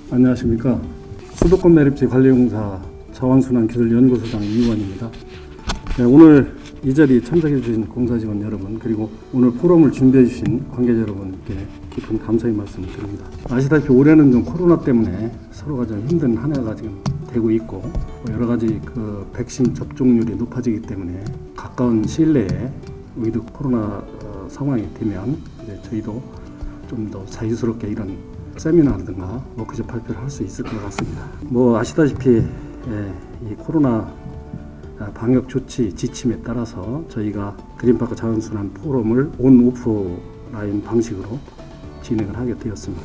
안녕하십니까. 수도권 매립지 관리공사 자원순환기술연구소장 이우원입니다. 네, 오늘 이 자리에 참석해 주신 공사 직원 여러분, 그리고 오늘 포럼을 준비해 주신 관계자 여러분께 깊은 감사의 말씀을 드립니다. 아시다시피 올해는 좀 코로나 때문에 서로가 좀 힘든 한 해가 지금 되고 있고, 여러 가지 백신 접종률이 높아지기 때문에 가까운 시일 내에 위드 코로나 상황이 되면 이제 저희도 좀 더 자유스럽게 이런 세미나라든가 워크숍 발표를 할 수 있을 것 같습니다. 아시다시피 이 코로나 방역 조치 지침에 따라서 저희가 그린파크 자원순환 포럼을 온 오프라인 방식으로 진행을 하게 되었습니다.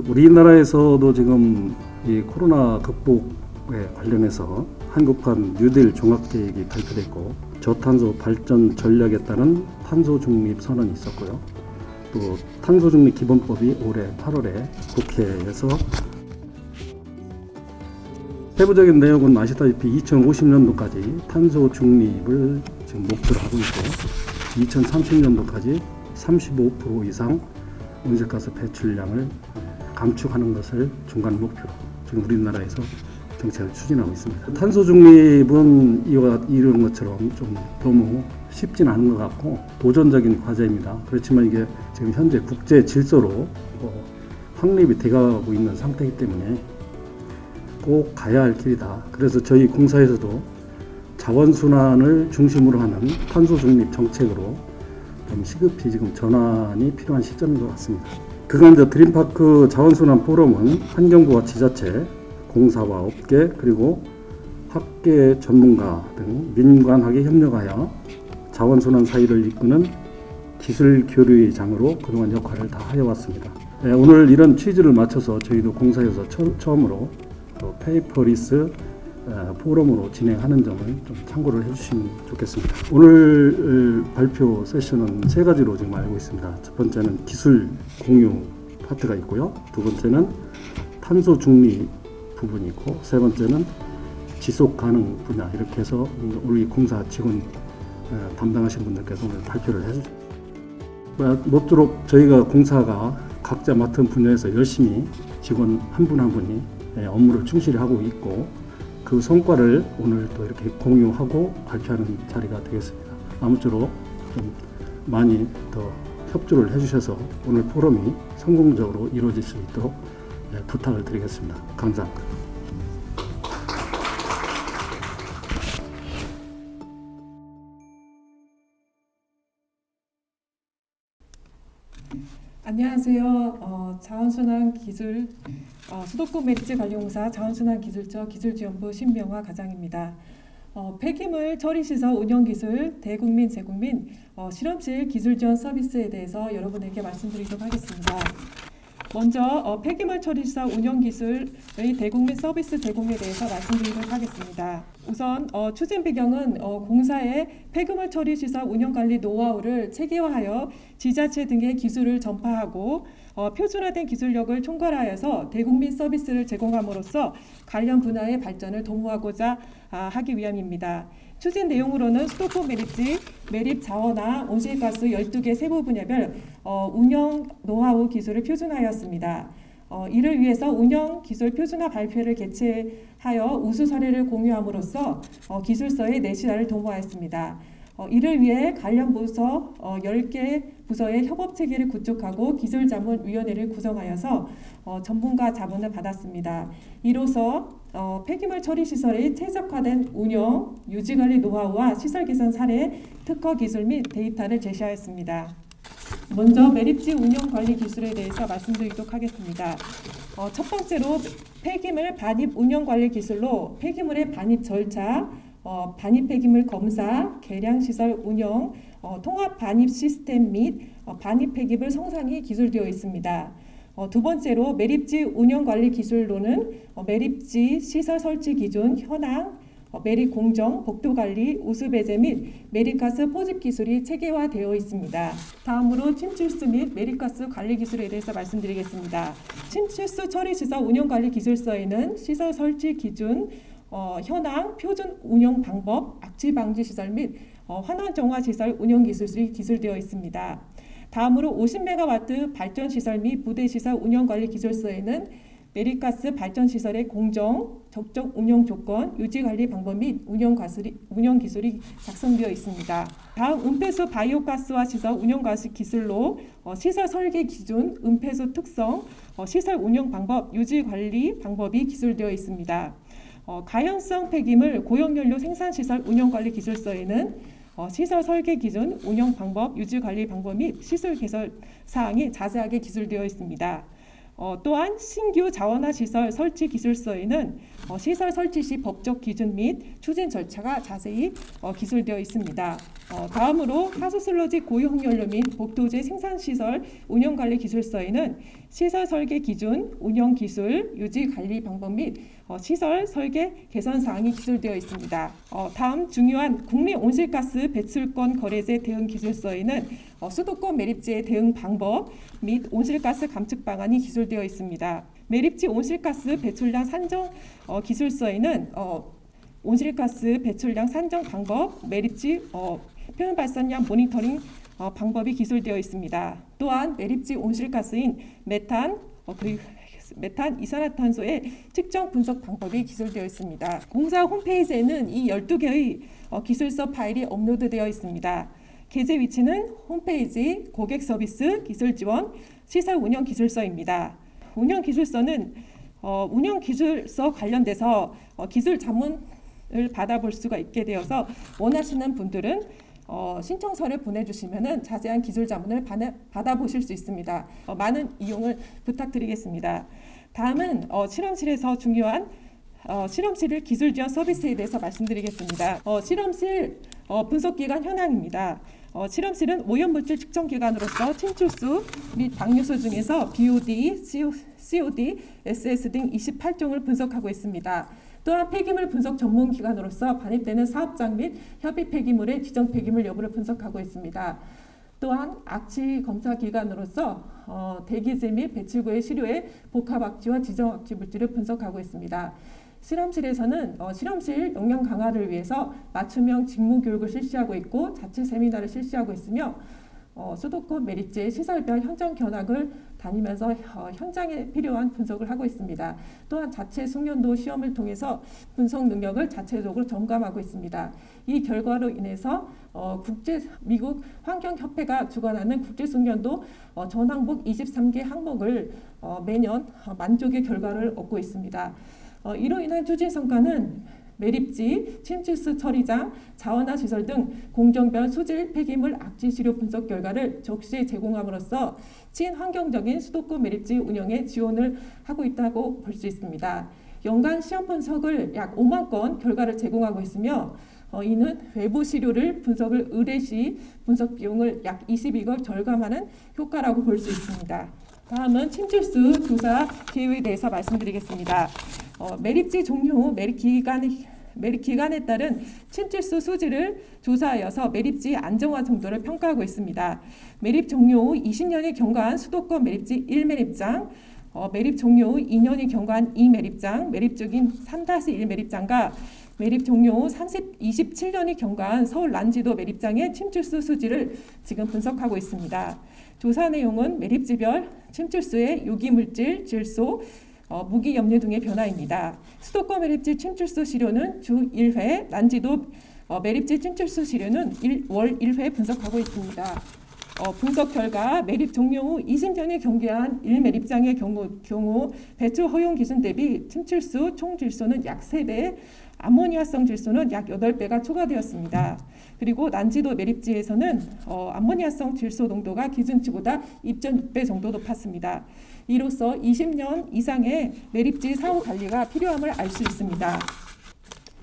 우리나라에서도 지금 이 코로나 극복에 관련해서 한국판 뉴딜 종합계획이 발표됐고, 저탄소 발전 전략에 따른 탄소 중립 선언이 있었고요. 또 탄소 중립 기본법이 올해 8월에 국회에서, 세부적인 내용은 아시다시피 2050년도까지 탄소 중립을 지금 목표로 하고 있고, 2030년도까지 35% 이상 온실가스 배출량을 감축하는 것을 중간 목표로 지금 우리나라에서 정책을 추진하고 있습니다. 탄소 중립은 이런 것처럼 좀 너무 쉽진 않은 것 같고 도전적인 과제입니다. 그렇지만 이게 지금 현재 국제 질서로 확립이 돼가고 있는 상태이기 때문에 꼭 가야 할 길이다. 그래서 저희 공사에서도 자원순환을 중심으로 하는 탄소 중립 정책으로 좀 시급히 지금 전환이 필요한 시점인 것 같습니다. 그간 드림파크 자원순환 포럼은 환경부와 지자체, 공사와 업계, 그리고 학계 전문가 등 민관학에 협력하여 자원순환 사회를 이끄는 기술 교류의 장으로 그동안 역할을 다 하여왔습니다. 오늘 이런 취지를 맞춰서 저희도 공사에서 처음으로 페이퍼리스 포럼으로 진행하는 점을 좀 참고를 해주시면 좋겠습니다. 오늘 발표 세션은 세 가지로 지금 알고 있습니다. 첫 번째는 기술 공유 파트가 있고요. 두 번째는 탄소 중립 부분이 있고, 세 번째는 지속 가능 분야, 이렇게 해서 우리 공사 직원 담당하신 분들께서 오늘 발표를 해주셨습니다. 모쪼록 저희가 공사가 각자 맡은 분야에서 열심히 직원 한 분 한 분이 업무를 충실히 하고 있고, 그 성과를 오늘 또 이렇게 공유하고 발표하는 자리가 되겠습니다. 아무쪼록 좀 많이 더 협조를 해주셔서 오늘 포럼이 성공적으로 이루어질 수 있도록 부탁을 드리겠습니다. 감사합니다. 안녕하세요. 자원순환기술 수도권 매립지 관리공사 자원순환기술처 기술지원부 신병화 과장입니다. 폐기물 처리시설 운영기술 대국민 재국민 실험실 기술지원 서비스에 대해서 여러분에게 말씀드리도록 하겠습니다. 먼저 폐기물 처리시설 운영기술의 대국민 서비스 제공에 대해서 말씀드리도록 하겠습니다. 우선 추진 배경은 공사의 폐기물 처리시설 운영관리 노하우를 체계화하여 지자체 등의 기술을 전파하고 표준화된 기술력을 총괄하여서 대국민 서비스를 제공함으로써 관련 분야의 발전을 도모하고자 하기 위함입니다. 추진 내용으로는 수도권 매립지, 매립 자원화, 온실가스 12개 세부 분야별 운영 노하우 기술을 표준화하였습니다. 이를 위해서 운영 기술 표준화 발표를 개최하여 우수 사례를 공유함으로써 기술서의 내실화를 도모하였습니다. 이를 위해 관련 부서 10개 부서의 협업 체계를 구축하고 기술자문위원회를 구성하여서 전문가 자문을 받았습니다. 이로써 폐기물 처리 시설의 최적화된 운영, 유지관리 노하우와 시설 개선 사례, 특허 기술 및 데이터를 제시하였습니다. 먼저 매립지 운영 관리 기술에 대해서 말씀드리도록 하겠습니다. 첫 번째로 폐기물 반입 운영 관리 기술로 폐기물의 반입 절차, 반입 폐기물 검사, 계량 시설 운영, 통합 반입 시스템 및 반입 폐기물 성상이 기술되어 있습니다. 두 번째로 매립지 운영 관리 기술로는 매립지 시설 설치 기준, 현황, 매립 공정, 복도 관리, 우수 배제 및 매립가스 포집 기술이 체계화되어 있습니다. 다음으로 침출수 및 매립가스 관리 기술에 대해서 말씀드리겠습니다. 침출수 처리 시설 운영 관리 기술서에는 시설 설치 기준, 현황, 표준 운영 방법, 악취 방지 시설 및 환원 정화 시설 운영 기술이 기술되어 있습니다. 다음으로 50MW 발전 시설 및 부대 시설 운영 관리 기술서에는 메리가스 발전 시설의 공정, 적정 운영 조건, 유지 관리 방법 및 운영 기술이 작성되어 있습니다. 다음 은폐수 바이오가스화 시설 운영 기술로 시설 설계 기준, 은폐수 특성, 시설 운영 방법, 유지 관리 방법이 기술되어 있습니다. 가연성 폐기물 고용연료 생산시설 운영관리 기술서에는 시설 설계 기준, 운영 방법, 유지 관리 방법 및 시설 개선 사항이 자세하게 기술되어 있습니다. 또한 신규 자원화 시설 설치 기술서에는 시설 설치 시 법적 기준 및 추진 절차가 자세히 기술되어 있습니다. 다음으로 하수슬러지 고용연료 및 복도제 생산시설 운영관리 기술서에는 시설 설계 기준, 운영 기술, 유지 관리 방법 및 시설 설계 개선 사항이 기술되어 있습니다. 다음 중요한 국내 온실가스 배출권 거래제 대응 기술서에는 수도권 매립지의 대응 방법 및 온실가스 감축 방안이 기술되어 있습니다. 매립지 온실가스 배출량 산정 기술서에는 온실가스 배출량 산정 방법, 매립지 표면 발산량 모니터링 방법이 기술되어 있습니다. 또한 매립지 온실가스인 메탄, 이산화탄소의 측정 분석 방법이 기술되어 있습니다. 공사 홈페이지에는 이 12개의 기술서 파일이 업로드되어 있습니다. 게재 위치는 홈페이지 고객 서비스 기술 지원 시설 운영 기술서입니다. 운영 기술서는 운영 기술서 관련돼서 기술 자문을 받아볼 수가 있게 되어서 원하시는 분들은 신청서를 보내주시면 자세한 기술 자문을 받아보실 수 있습니다. 많은 이용을 부탁드리겠습니다. 다음은 실험실에서 중요한 실험실 기술 지원 서비스에 대해서 말씀드리겠습니다. 실험실 분석기관 현황입니다. 실험실은 오염물질 측정기관으로서 침출수 및 방류수 중에서 BOD, COD, SS 등 28종을 분석하고 있습니다. 또한 폐기물 분석 전문 기관으로서 반입되는 사업장 및 협의 폐기물의 지정 폐기물 여부를 분석하고 있습니다. 또한 악취 검사 기관으로서 대기질 및 배출구의 시료의 복합 악취와 지정 악취 물질을 분석하고 있습니다. 실험실에서는 실험실 역량 강화를 위해서 맞춤형 직무 교육을 실시하고 있고 자체 세미나를 실시하고 있으며 수도권 매립지의 시설별 현장 견학을 다니면서 현장에 필요한 분석을 하고 있습니다. 또한 자체 숙련도 시험을 통해서 분석 능력을 자체적으로 점검하고 있습니다. 이 결과로 인해서 미국 환경협회가 주관하는 국제 숙련도 전항목 23개 항목을 매년 만족의 결과를 얻고 있습니다. 이로 인한 추진 성과는 매립지, 침출수 처리장, 자원화 시설 등 공정별 수질 폐기물 악취 시료 분석 결과를 적시에 제공함으로써 친환경적인 수도권 매립지 운영에 지원을 하고 있다고 볼 수 있습니다. 연간 시험 분석을 약 5만 건 결과를 제공하고 있으며 이는 외부 시료를 분석을 의뢰 시 분석 비용을 약 22억 절감하는 효과라고 볼 수 있습니다. 다음은 침출수 조사 계획에 대해서 말씀드리겠습니다. 매립지 종료 후 매립 기간에 따른 침출수 수질을 조사하여서 매립지 안정화 정도를 평가하고 있습니다. 매립 종료 후 20년이 경과한 수도권 매립지 1매립장, 매립 종료 후 2년이 경과한 2매립장, 매립 중인 3-1 매립장과 매립 종료 후 27년이 경과한 서울 난지도 매립장의 침출수 수질을 지금 분석하고 있습니다. 조사 내용은 매립지별 침출수의 유기물질, 질소, 무기 염류 등의 변화입니다. 수도권 매립지 침출수 시료는 주 1회, 난지도 매립지 침출수 시료는 월 1회 분석하고 있습니다. 분석 결과 매립 종료 후 20년이 경과한 1매립장의 경우 배출 허용 기준 대비 침출수 총 질소는 약 3배, 암모니아성 질소는 약 8배가 초과되었습니다. 그리고 난지도 매립지에서는 암모니아성 질소 농도가 기준치보다 2.6배 정도 높았습니다. 이로써 20년 이상의 매립지 사후 관리가 필요함을 알 수 있습니다.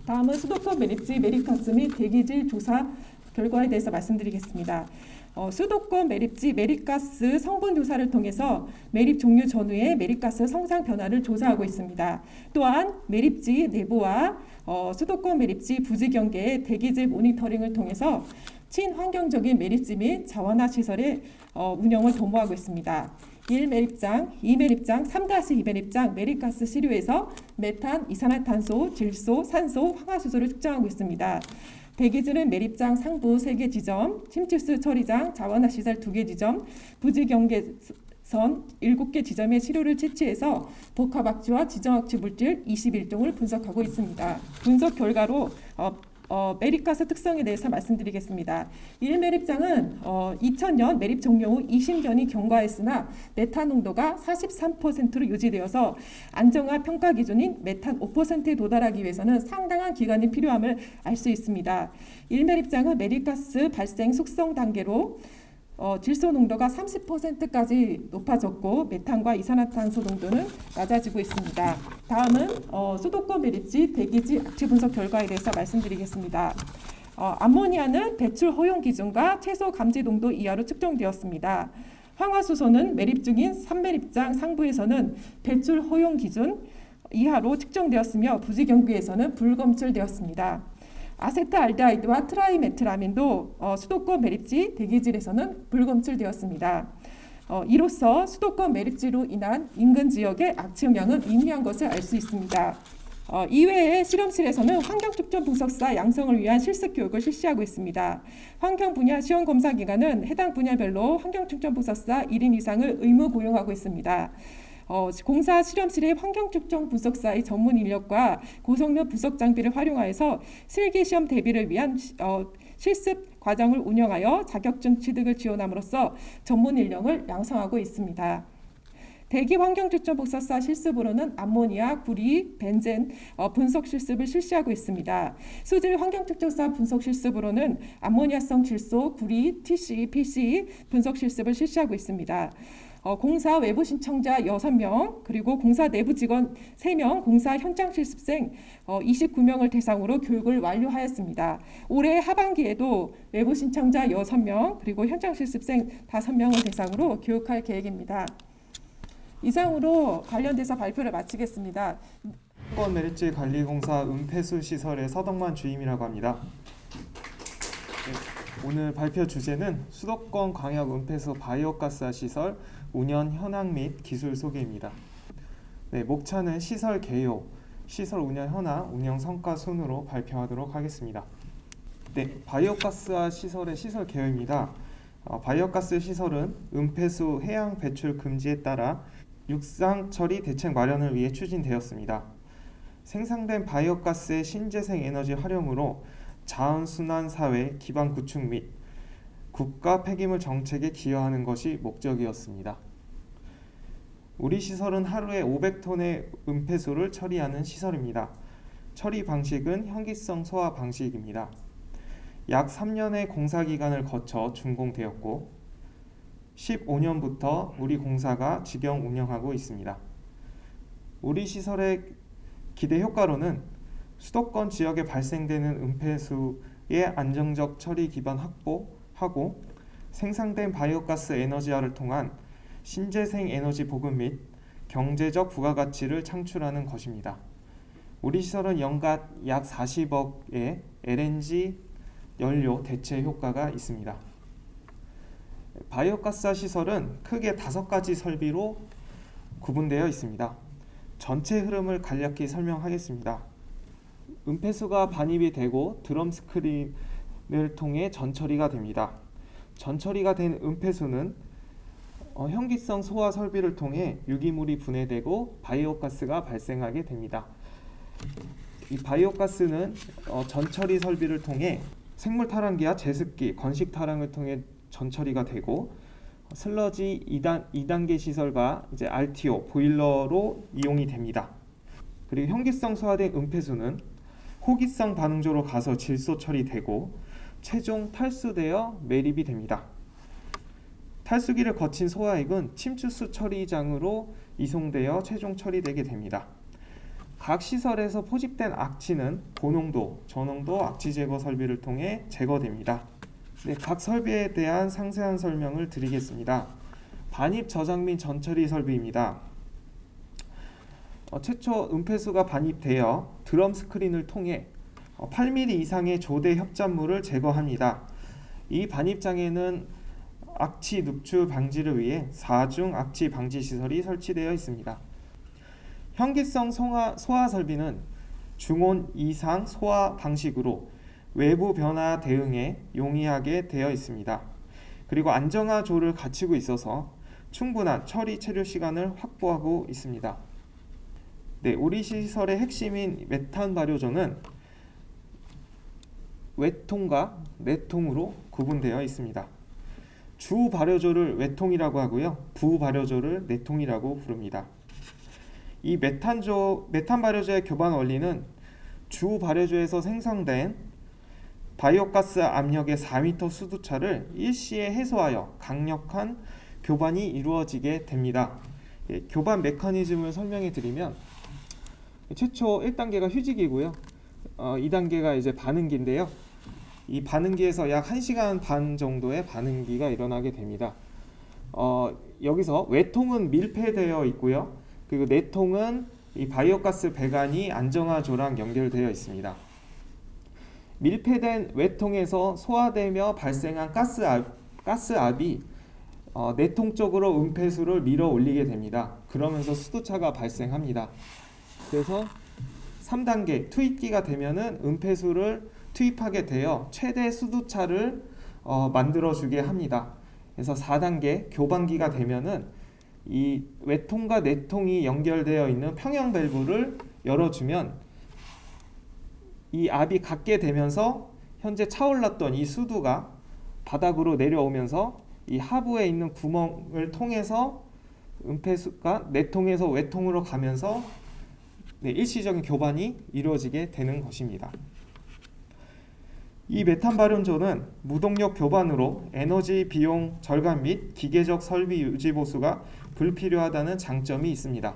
다음은 수도권 매립지 메리가스 및 대기질 조사 결과에 대해서 말씀드리겠습니다. 수도권 매립지 메리가스 성분 조사를 통해서 매립 종료 전후의 메리가스 성상 변화를 조사하고 있습니다. 또한 매립지 내부와 수도권 매립지 부지 경계의 대기질 모니터링을 통해서 친환경적인 매립지 및 자원화 시설의 운영을 도모하고 있습니다. 1매립장, 2매립장, 3-2매립장 매립가스 시료에서 메탄, 이산화탄소, 질소, 산소, 황화수소를 측정하고 있습니다. 대기질은 매립장 상부 3개 지점, 침출수 처리장, 자원화 시설 2개 지점, 부지 경계 선 7개 지점에 시료를 채취해서 복합악취와 지정악취 물질 21종을 분석하고 있습니다. 분석 결과로 매립가스 특성에 대해서 말씀드리겠습니다. 1매립장은 2000년 매립 종료 후 20년이 경과했으나 메탄 농도가 43%로 유지되어서 안정화 평가 기준인 메탄 5%에 도달하기 위해서는 상당한 기간이 필요함을 알 수 있습니다. 1매립장은 매립가스 발생 숙성 단계로 질소 농도가 30%까지 높아졌고 메탄과 이산화탄소 농도는 낮아지고 있습니다. 다음은 수도권 매립지 대기질 악취 분석 결과에 대해서 말씀드리겠습니다. 암모니아는 배출 허용 기준과 최소 감지 농도 이하로 측정되었습니다. 황화수소는 매립 중인 3매립장 상부에서는 배출 허용 기준 이하로 측정되었으며 부지 경구에서는 불검출되었습니다. 아세트알데하이드와 트라이메트라민도 수도권 매립지 대기질에서는 불검출되었습니다. 이로써 수도권 매립지로 인한 인근 지역의 악취 영향은 미미한 것을 알 수 있습니다. 이외에 실험실에서는 환경측정 분석사 양성을 위한 실습 교육을 실시하고 있습니다. 환경 분야 시험 검사 기간은 해당 분야별로 환경측정 분석사 1인 이상을 의무 고용하고 있습니다. 공사 실험실의 환경측정 분석사의 전문 인력과 고성능 분석 장비를 활용하여서 실기 시험 대비를 위한 실습 과정을 운영하여 자격증 취득을 지원함으로써 전문 인력을 양성하고 있습니다. 대기 환경측정 분석사 실습으로는 암모니아, 구리, 벤젠 분석 실습을 실시하고 있습니다. 수질 환경측정사 분석 실습으로는 암모니아성 질소, 구리, TC, PC 분석 실습을 실시하고 있습니다. 공사 외부 신청자 6명, 그리고 공사 내부 직원 3명, 공사 현장 실습생 29명을 대상으로 교육을 완료하였습니다. 올해 하반기에도 외부 신청자 6명, 그리고 현장 실습생 5명을 대상으로 교육할 계획입니다. 이상으로 관련돼서 발표를 마치겠습니다. 수도권 매립지 관리공사 은폐수 시설의 서덕만 주임이라고 합니다. 오늘 발표 주제는 수도권 광역 은폐수 바이오가스화 시설 운영 현황 및 기술 소개입니다. 목차는 시설 개요, 시설 운영 현황, 운영 성과 순으로 발표하도록 하겠습니다. 바이오가스화 시설의 시설 개요입니다. 바이오가스 시설은 은폐수 해양 배출 금지에 따라 육상 처리 대책 마련을 위해 추진되었습니다. 생산된 바이오가스의 신재생 에너지 활용으로 자원순환 사회 기반 구축 및 국가 폐기물 정책에 기여하는 것이 목적이었습니다. 우리 시설은 하루에 500톤의 은폐수를 처리하는 시설입니다. 처리 방식은 현기성 소화 방식입니다. 약 3년의 공사 기간을 거쳐 준공되었고 15년부터 우리 공사가 직영 운영하고 있습니다. 우리 시설의 기대 효과로는 수도권 지역에 발생되는 은폐수의 안정적 처리 기반 확보하고 생산된 바이오가스 에너지화를 통한 신재생 에너지 보급 및 경제적 부가가치를 창출하는 것입니다. 우리 시설은 연간 약 40억의 LNG 연료 대체 효과가 있습니다. 바이오가스화 시설은 크게 5가지 설비로 구분되어 있습니다. 전체 흐름을 간략히 설명하겠습니다. 은폐수가 반입이 되고 드럼 스크린을 통해 전처리가 됩니다. 전처리가 된 은폐수는 현기성 소화 설비를 통해 유기물이 분해되고 바이오가스가 발생하게 됩니다. 이 바이오가스는 전처리 설비를 통해 생물 탈환기와 제습기, 건식 탈환을 통해 전처리가 되고 슬러지 2단계 시설과 이제 RTO, 보일러로 이용이 됩니다. 그리고 현기성 소화된 은폐수는 호기성 반응조로 가서 질소 처리되고 최종 탈수되어 매립이 됩니다. 탈수기를 거친 소화액은 침투수 처리장으로 이송되어 최종 처리되게 됩니다. 각 시설에서 포집된 악취는 고농도, 저농도 악취 제거 설비를 통해 제거됩니다. 각 설비에 대한 상세한 설명을 드리겠습니다. 반입 저장 및 전처리 설비입니다. 최초 은폐수가 반입되어 드럼 스크린을 통해 8mm 이상의 조대 협잡물을 제거합니다. 이 반입장에는 악취 누출 방지를 위해 4중 악취 방지 시설이 설치되어 있습니다. 현기성 소화 설비는 중온 이상 소화 방식으로 외부 변화 대응에 용이하게 되어 있습니다. 그리고 안정화 조를 갖추고 있어서 충분한 처리 체류 시간을 확보하고 있습니다. 네, 우리 시설의 핵심인 메탄 발효조는 외통과 내통으로 구분되어 있습니다. 주 발효조를 외통이라고 하고요, 부 발효조를 내통이라고 부릅니다. 이 메탄 발효조의 교반 원리는 주 발효조에서 생성된 바이오가스 압력의 4m 수두차를 일시에 해소하여 강력한 교반이 이루어지게 됩니다. 교반 메커니즘을 설명해 드리면, 최초 1단계가 휴직이고요, 2단계가 이제 반응기인데요. 이 반응기에서 약 1시간 반 정도의 반응기가 일어나게 됩니다. 여기서 외통은 밀폐되어 있고요, 그리고 내통은 이 바이오가스 배관이 안정화조랑 연결되어 있습니다. 밀폐된 외통에서 소화되며 발생한 가스압이 내통 쪽으로 은폐수를 밀어 올리게 됩니다. 그러면서 수두차가 발생합니다. 그래서 3단계 투입기가 되면은 은폐수를 투입하게 되어 최대 수두차를 만들어주게 합니다. 그래서 4단계 교반기가 되면은 이 외통과 내통이 연결되어 있는 평형 밸브를 열어주면 이 압이 갖게 되면서 현재 차올랐던 이 수두가 바닥으로 내려오면서 이 하부에 있는 구멍을 통해서 은폐수가 내통에서 외통으로 가면서 일시적인 교반이 이루어지게 되는 것입니다. 이 메탄 발효조는 무동력 교반으로 에너지 비용 절감 및 기계적 설비 유지 보수가 불필요하다는 장점이 있습니다.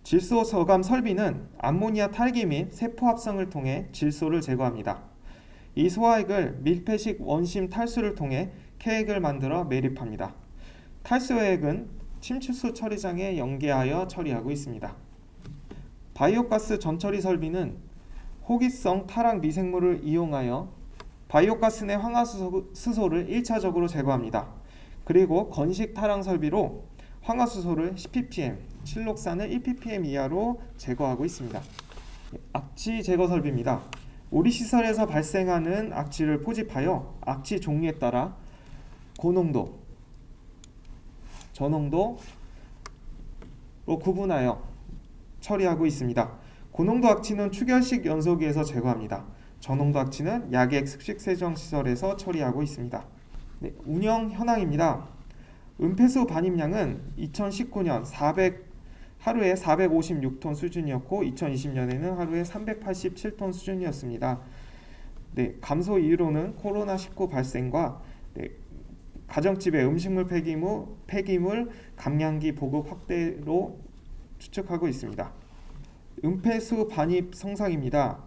질소 저감 설비는 암모니아 탈기 및 세포 합성을 통해 질소를 제거합니다. 이 소화액을 밀폐식 원심 탈수를 통해 케액을 만들어 매립합니다. 탈수액은 침출수 처리장에 연계하여 처리하고 있습니다. 바이오가스 전처리 설비는 호기성 타락 미생물을 이용하여 바이오가스 내 황화수소를 1차적으로 제거합니다. 그리고 건식 타락 설비로 황화수소를 10ppm, 칠록산을 1ppm 이하로 제거하고 있습니다. 악취 제거 설비입니다. 우리 시설에서 발생하는 악취를 포집하여 악취 종류에 따라 고농도, 저농도로 구분하여 처리하고 있습니다. 고농도 악취는 추결식 연소기에서 제거합니다. 저농도 악취는 약액 습식 세정 시설에서 처리하고 있습니다. 네, 운영 현황입니다. 은폐수 반입량은 2019년 하루에 456톤 수준이었고 2020년에는 하루에 387톤 수준이었습니다. 네, 감소 이유로는 코로나19 발생과 가정집의 음식물 폐기물 감량기 보급 확대로 추측하고 있습니다. 은폐수 반입 성상입니다.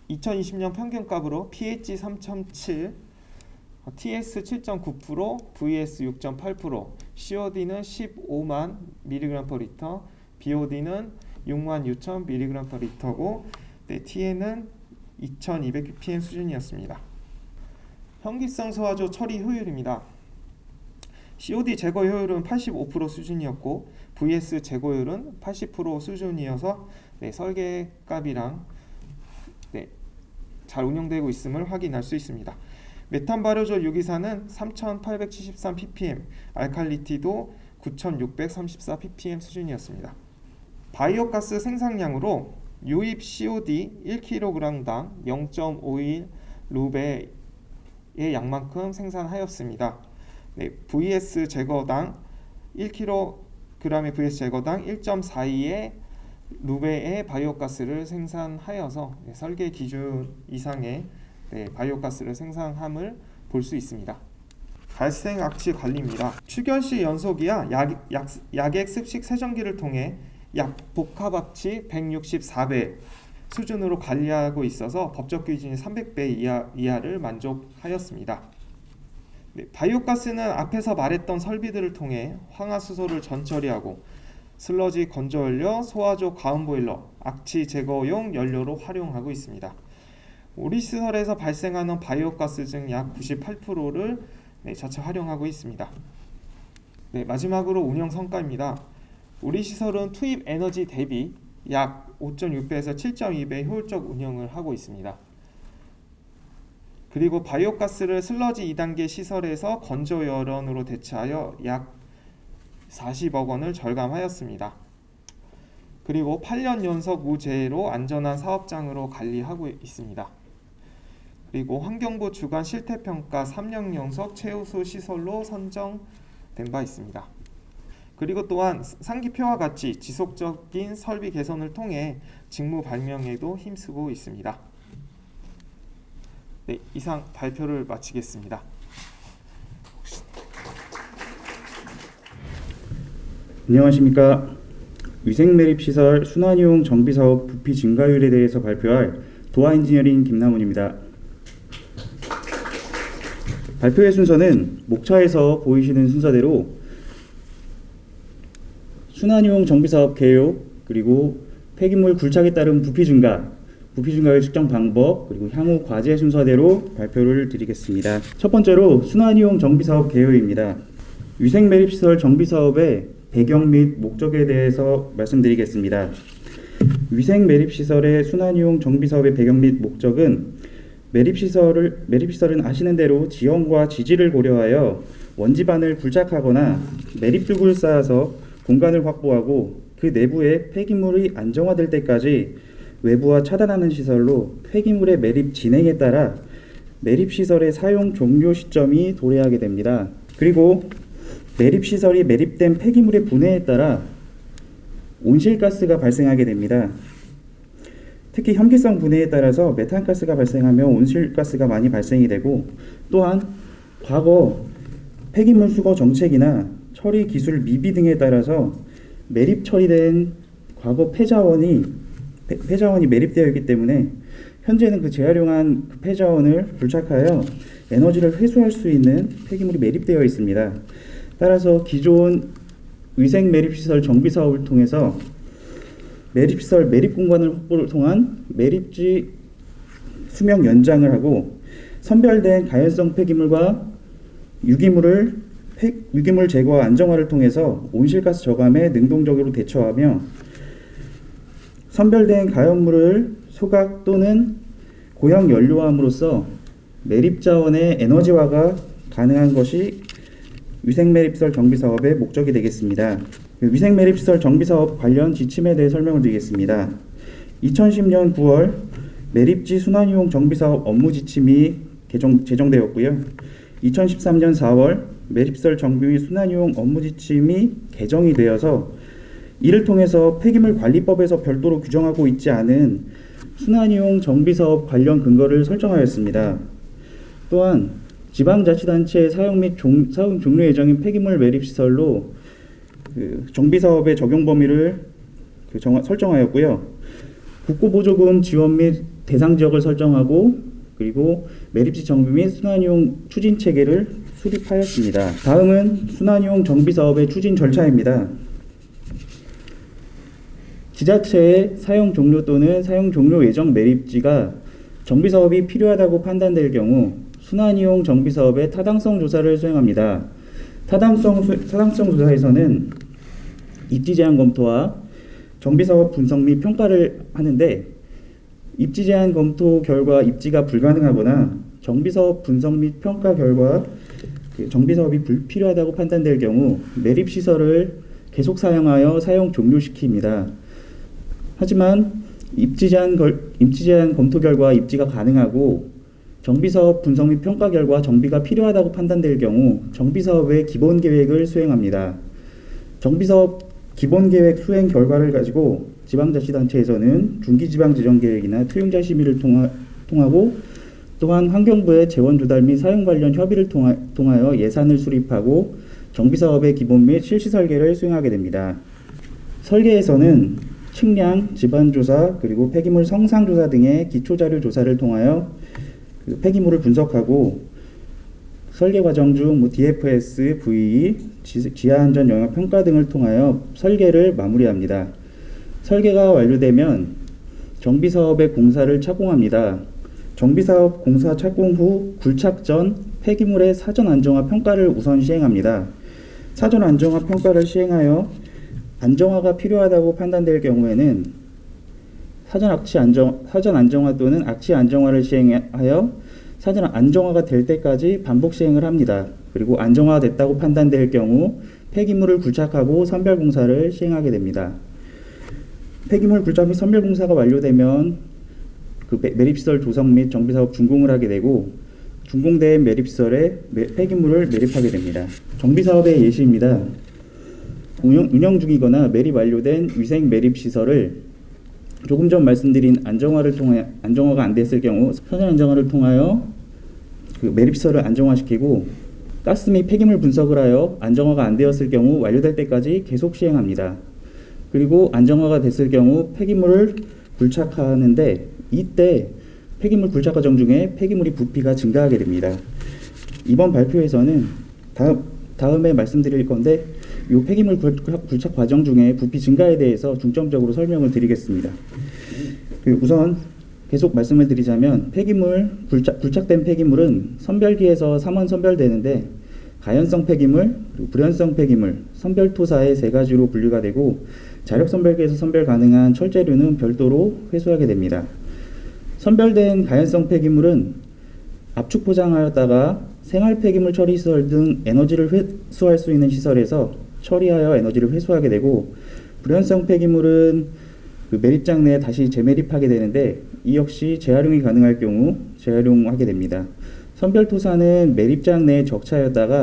2020년 평균값으로 pH 3.7, TS 7.9%, VS 6.8%, COD는 15만 mg/L, BOD는 6만 6천 mg/L고 TN은 2200ppm 수준이었습니다. 현기성 소화조 처리 효율입니다. COD 제거 효율은 85% 수준이었고 VS 제거율은 80% 수준이어서 설계값이랑 잘 운영되고 있음을 확인할 수 있습니다. 메탄 발효조 유기산은 3873ppm, 알칼리티도 9634ppm 수준이었습니다. 바이오가스 생산량으로 유입 COD 1kg당 0.51 루베의 양만큼 생산하였습니다. VS 제거당 1kg의 VS 제거당 1.42의 루베의 바이오가스를 생산하여서 설계 기준 이상의 바이오가스를 생산함을 볼 수 있습니다. 발생 악취 관리입니다. 추결식 연소기와 약액 습식 세정기를 통해 약 복합 악취 164배 수준으로 관리하고 있어서 법적 기준이 300배 이하를 만족하였습니다. 바이오가스는 앞에서 말했던 설비들을 통해 황화수소를 전처리하고 슬러지 건조연료, 소화조 가음보일러, 악취 제거용 연료로 활용하고 있습니다. 우리 시설에서 발생하는 바이오가스 중 약 98%를 자체 활용하고 있습니다. 마지막으로 운영 성과입니다. 우리 시설은 투입 에너지 대비 약 5.6배에서 7.2배 효율적 운영을 하고 있습니다. 그리고 바이오가스를 슬러지 2단계 시설에서 건조 열원으로 대체하여 약 40억 원을 절감하였습니다. 그리고 8년 연속 무재해로 안전한 사업장으로 관리하고 있습니다. 그리고 환경부 주간 실태평가 3년 연속 최우수 시설로 선정된 바 있습니다. 그리고 또한 상기표와 같이 지속적인 설비 개선을 통해 직무 발명에도 힘쓰고 있습니다. 네, 이상 발표를 마치겠습니다. 안녕하십니까. 위생매립시설 순환이용 정비사업 부피 증가율에 대해서 발표할 도화엔지니어링 김남훈입니다. 발표의 순서는 목차에서 보이시는 순서대로 순환이용 정비사업 개요, 그리고 폐기물 굴착에 따른 부피 증가율 측정 방법, 그리고 향후 과제 순서대로 발표를 드리겠습니다. 첫 번째로 순환이용 정비사업 개요입니다. 위생매립시설 정비사업의 배경 및 목적에 대해서 말씀드리겠습니다. 위생매립시설의 순환이용 정비사업의 배경 및 목적은 매립시설은 아시는 대로 지형과 지지를 고려하여 원지반을 굴착하거나 매립두구를 쌓아서 공간을 확보하고 그 내부에 폐기물이 안정화될 때까지 외부와 차단하는 시설로 폐기물의 매립 진행에 따라 매립시설의 사용 종료 시점이 도래하게 됩니다. 그리고 매립시설이 매립된 폐기물의 분해에 따라 온실가스가 발생하게 됩니다. 특히 혐기성 분해에 따라서 메탄가스가 발생하며 온실가스가 많이 발생이 되고, 또한 과거 폐기물 수거 정책이나 처리 기술 미비 등에 따라서 매립 처리된 과거 폐자원이 매립되어 있기 때문에 현재는 그 재활용한 그 폐자원을 불착하여 에너지를 회수할 수 있는 폐기물이 매립되어 있습니다. 따라서 기존 위생 매립시설 정비 사업을 통해서 매립시설 매립 공간을 확보를 통한 매립지 수명 연장을 하고, 선별된 가연성 폐기물과 유기물 제거와 안정화를 통해서 온실가스 저감에 능동적으로 대처하며, 선별된 가연물을 소각 또는 고형 연료함으로써 매립 자원의 에너지화가 가능한 것이 위생매립시설 정비사업의 목적이 되겠습니다. 위생매립시설 정비사업 관련 지침에 대해 설명을 드리겠습니다. 2010년 9월 매립지 순환이용 정비사업 업무지침이 제정되었고요. 2013년 4월 매립시설 정비 및 순환이용 업무지침이 개정이 되어서 이를 통해서 폐기물관리법에서 별도로 규정하고 있지 않은 순환이용 정비사업 관련 근거를 설정하였습니다. 또한 지방자치단체의 사용 및 사용 종료 예정인 폐기물 매립시설로 정비사업의 적용 범위를 설정하였고요. 국고보조금 지원 및 대상 지역을 설정하고, 그리고 매립지 정비 및 순환이용 추진 체계를 수립하였습니다. 다음은 순환이용 정비사업의 추진 절차입니다. 지자체의 사용 종료 또는 사용 종료 예정 매립지가 정비사업이 필요하다고 판단될 경우 순환이용 정비사업의 타당성 조사를 수행합니다. 타당성 조사에서는 입지 제한 검토와 정비사업 분석 및 평가를 하는데, 입지 제한 검토 결과 입지가 불가능하거나 정비사업 분석 및 평가 결과 정비사업이 불필요하다고 판단될 경우 매립시설을 계속 사용하여 사용 종료시킵니다. 하지만 입지 제한 검토 결과 입지가 가능하고 정비사업 분석 및 평가 결과 정비가 필요하다고 판단될 경우 정비사업의 기본계획을 수행합니다. 정비사업 기본계획 수행 결과를 가지고 지방자치단체에서는 중기지방재정계획이나 투용자 심의를 통하고, 또한 환경부의 재원조달 및 사용 관련 협의를 통하여 예산을 수립하고 정비사업의 기본 및 실시 설계를 수행하게 됩니다. 설계에서는 측량, 집안조사, 그리고 폐기물 성상조사 등의 기초자료 조사를 통하여 폐기물을 분석하고, 설계 과정 중 DFS, VE, 지하안전 영역 평가 등을 통하여 설계를 마무리합니다. 설계가 완료되면 정비사업의 공사를 착공합니다. 정비사업 공사 착공 후 굴착 전 폐기물의 사전 안정화 평가를 우선 시행합니다. 사전 안정화 평가를 시행하여 안정화가 필요하다고 판단될 경우에는 사전 안정화 또는 악취 안정화를 시행하여 사전 안정화가 될 때까지 반복 시행을 합니다. 그리고 안정화가 됐다고 판단될 경우 폐기물을 굴착하고 선별 공사를 시행하게 됩니다. 폐기물 굴착 및 선별 공사가 완료되면 그 매립시설 조성 및 정비사업 준공을 하게 되고 준공된 매립시설에 폐기물을 매립하게 됩니다. 정비사업의 예시입니다. 운영 중이거나 매립 완료된 위생 매립시설을 조금 전 말씀드린 안정화가 안 됐을 경우 선열 안정화를 통하여 그 매립시설을 안정화시키고 가스 및 폐기물 분석을 하여 안정화가 안 되었을 경우 완료될 때까지 계속 시행합니다. 그리고 안정화가 됐을 경우 폐기물을 굴착하는데 이때 폐기물 굴착 과정 중에 폐기물이 부피가 증가하게 됩니다. 이번 발표에서는 다음에 말씀드릴 건데 이 폐기물 굴착 과정 중에 부피 증가에 대해서 중점적으로 설명을 드리겠습니다. 우선 계속 말씀을 드리자면 굴착된 폐기물은 선별기에서 3원 선별되는데 가연성 폐기물, 그리고 불연성 폐기물, 선별토사의 세 가지로 분류가 되고 자력 선별기에서 선별 가능한 철재료는 별도로 회수하게 됩니다. 선별된 가연성 폐기물은 압축 포장하였다가 생활 폐기물 처리 시설 등 에너지를 회수할 수 있는 시설에서 처리하여 에너지를 회수하게 되고 불연성 폐기물은 그 매립장 내에 다시 재매립하게 되는데 이 역시 재활용이 가능할 경우 재활용하게 됩니다. 선별토사는 매립장 내에 적차였다가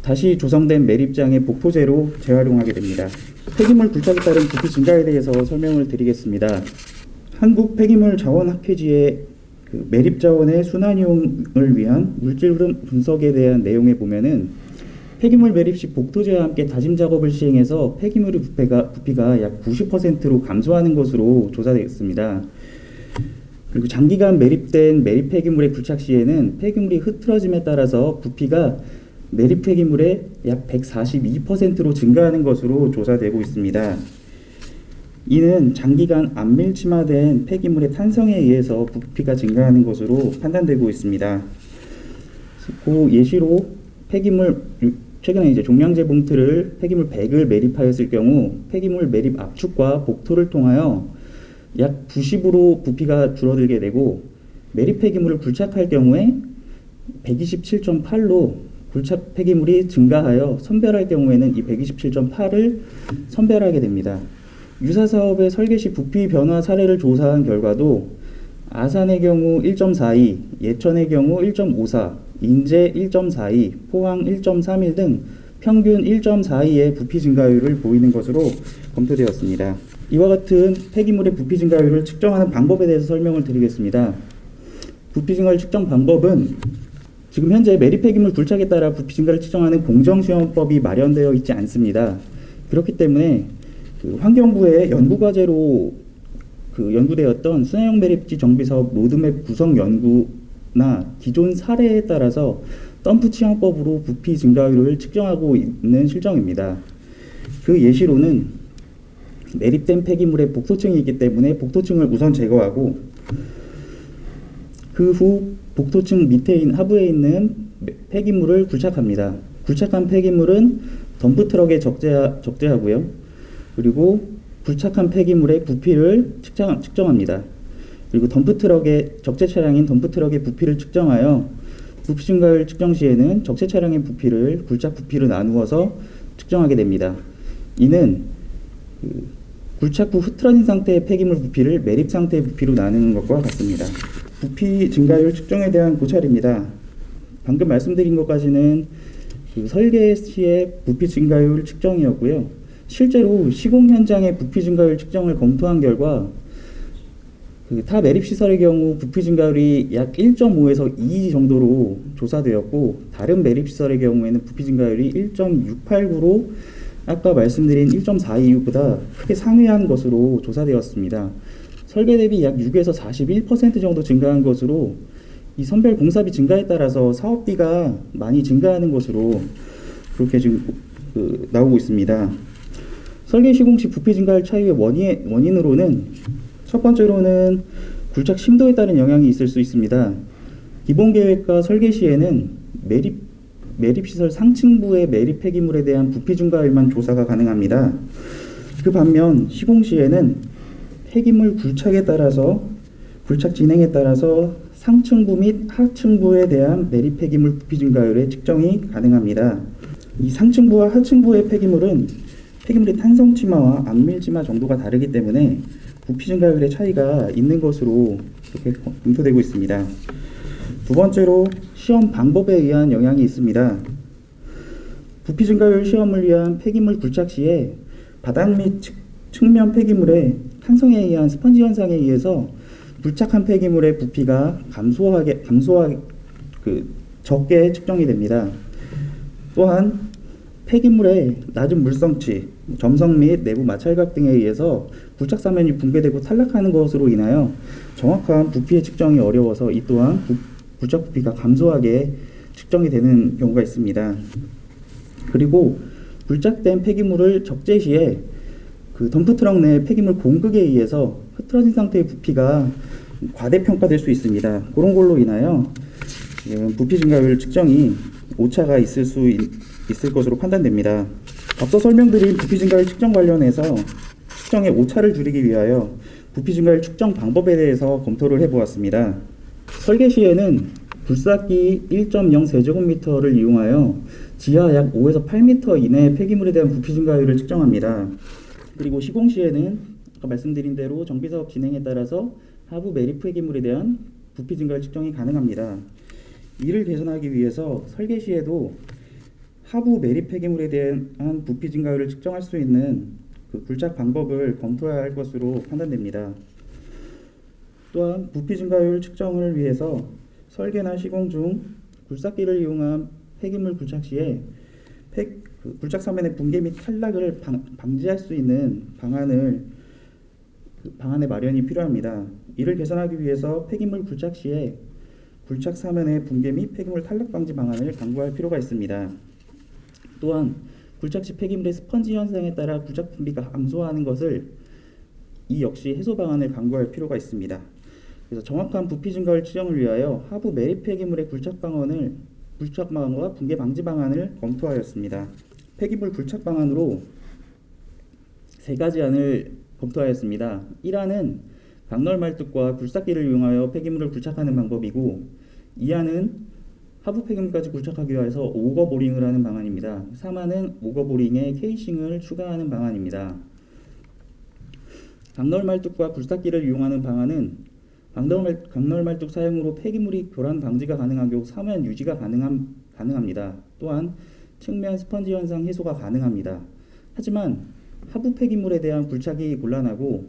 다시 조성된 매립장의 복토재로 재활용하게 됩니다. 폐기물 굴착에 따른 부피 증가에 대해서 설명을 드리겠습니다. 한국 폐기물 자원학회지의 그 매립 자원의 순환이용을 위한 물질 흐름 분석에 대한 내용에 보면은 폐기물 매립 시 복토제와 함께 다짐 작업을 시행해서 폐기물의 부피가 약 90%로 감소하는 것으로 조사되었습니다. 그리고 장기간 매립된 매립 폐기물의 굴착 시에는 폐기물이 흐트러짐에 따라서 부피가 매립 폐기물의 약 142%로 증가하는 것으로 조사되고 있습니다. 이는 장기간 안 밀침화된 폐기물의 탄성에 의해서 부피가 증가하는 것으로 판단되고 있습니다. 그 예시로 최근에 이제 종량제 봉투를 폐기물 100을 매립하였을 경우 폐기물 매립 압축과 복토를 통하여 약 90으로 부피가 줄어들게 되고 매립 폐기물을 굴착할 경우에 127.8로 굴착 폐기물이 증가하여 선별할 경우에는 이 127.8을 선별하게 됩니다. 유사 사업의 설계 시 부피 변화 사례를 조사한 결과도 아산의 경우 1.42, 예천의 경우 1.54, 인제 1.42, 포항 1.31 등 평균 1.42의 부피 증가율을 보이는 것으로 검토되었습니다. 이와 같은 폐기물의 부피 증가율을 측정하는 방법에 대해서 설명을 드리겠습니다. 부피 증가율 측정 방법은 지금 현재 매립 폐기물 굴착에 따라 부피 증가를 측정하는 공정시험법이 마련되어 있지 않습니다. 그렇기 때문에 환경부의 연구과제로 연구되었던 순환형 매립지 정비사업 로드맵 구성 연구나 기존 사례에 따라서 덤프 취향법으로 부피 증가율을 측정하고 있는 실정입니다. 그 예시로는 매립된 폐기물의 복토층이 있기 때문에 복토층을 우선 제거하고 그 후 복토층 하부에 있는 폐기물을 굴착합니다. 굴착한 폐기물은 덤프트럭에 적재하고요. 그리고 굴착한 폐기물의 부피를 측정합니다. 그리고 적재 차량인 덤프트럭의 부피를 측정하여 부피 증가율 측정 시에는 적재 차량의 부피를 굴착 부피로 나누어서 측정하게 됩니다. 이는 굴착 후 흐트러진 상태의 폐기물 부피를 매립 상태의 부피로 나누는 것과 같습니다. 부피 증가율 측정에 대한 고찰입니다. 방금 말씀드린 것까지는 설계 시의 부피 증가율 측정이었고요. 실제로 시공 현장의 부피 증가율 측정을 검토한 결과 타 매립 시설의 경우 부피 증가율이 약 1.5에서 2 정도로 조사되었고 다른 매립 시설의 경우에는 부피 증가율이 1.689로 아까 말씀드린 1.42보다 크게 상회한 것으로 조사되었습니다. 설계 대비 약 6에서 41% 정도 증가한 것으로 이 선별 공사비 증가에 따라서 사업비가 많이 증가하는 것으로 그렇게 지금 나오고 있습니다. 설계 시공 시 부피 증가율 차이의 원인으로는 첫 번째로는 굴착 심도에 따른 영향이 있을 수 있습니다. 기본 계획과 설계 시에는 매립 시설 상층부의 매립 폐기물에 대한 부피 증가율만 조사가 가능합니다. 그 반면 시공 시에는 폐기물 굴착 진행에 따라서 상층부 및 하층부에 대한 내립 폐기물 부피 증가율의 측정이 가능합니다. 이 상층부와 하층부의 폐기물의 탄성치마와 압밀치마 정도가 다르기 때문에 부피 증가율의 차이가 있는 것으로 이렇게 검토되고 있습니다. 두 번째로 시험 방법에 의한 영향이 있습니다. 부피 증가율 시험을 위한 폐기물 굴착 시에 바닥 및 측면 폐기물의 탄성에 의한 스펀지 현상에 의해서 굴착한 폐기물의 부피가 적게 측정이 됩니다. 또한 폐기물의 낮은 물성치, 점성 및 내부 마찰각 등에 의해서 굴착 사면이 붕괴되고 탈락하는 것으로 인하여 정확한 부피의 측정이 어려워서 이 또한 굴착 부피가 감소하게 측정이 되는 경우가 있습니다. 그리고 굴착된 폐기물을 적재 시에 그 덤프트럭 내 폐기물 공극에 의해서 흐트러진 상태의 부피가 과대평가될 수 있습니다. 그런 걸로 인하여 부피 증가율 측정이 오차가 있을 것으로 판단됩니다. 앞서 설명드린 부피 증가율 측정 관련해서 측정의 오차를 줄이기 위하여 부피 증가율 측정 방법에 대해서 검토를 해보았습니다. 설계 시에는 굴삭기 1.0 세제곱미터를 이용하여 지하 약 5에서 8m 이내의 폐기물에 대한 부피 증가율을 측정합니다. 그리고 시공 시에는 아까 말씀드린 대로 정비사업 진행에 따라서 하부 매립 폐기물에 대한 부피 증가율 측정이 가능합니다. 이를 개선하기 위해서 설계 시에도 하부 매립 폐기물에 대한 부피 증가율을 측정할 수 있는 그 굴착 방법을 검토해야 할 것으로 판단됩니다. 또한 부피 증가율 측정을 위해서 설계나 시공 중 굴삭기를 이용한 폐기물 굴착 시에 굴착 사면의 붕괴 및 탈락을 방지할 수 있는 방안의 마련이 필요합니다. 이를 개선하기 위해서 폐기물 굴착 시에 굴착 사면의 붕괴 및 폐기물 탈락 방지 방안을 강구할 필요가 있습니다. 또한 굴착 시 폐기물의 스펀지 현상에 따라 굴착 분비가 감소하는 것을 이 역시 해소 방안을 강구할 필요가 있습니다. 그래서 정확한 부피 증가율 측정을 위하여 하부 매립 폐기물의 굴착 방안과 붕괴 방지 방안을 검토하였습니다. 폐기물 굴착 방안으로 세 가지 안을 검토하였습니다. 1안은 강널 말뚝과 굴삭기를 이용하여 폐기물을 굴착하는 방법이고, 2안은 하부 폐기물까지 굴착하기 위해서 오거보링을 하는 방안입니다. 3안은 오거보링에 케이싱을 추가하는 방안입니다. 강널 말뚝과 굴삭기를 이용하는 방안은 강널 말뚝 사용으로 폐기물이 교란 방지가 가능하고 사면 유지가 가능합니다. 또한 측면 스펀지 현상 해소가 가능합니다. 하지만 하부 폐기물에 대한 굴착이 곤란하고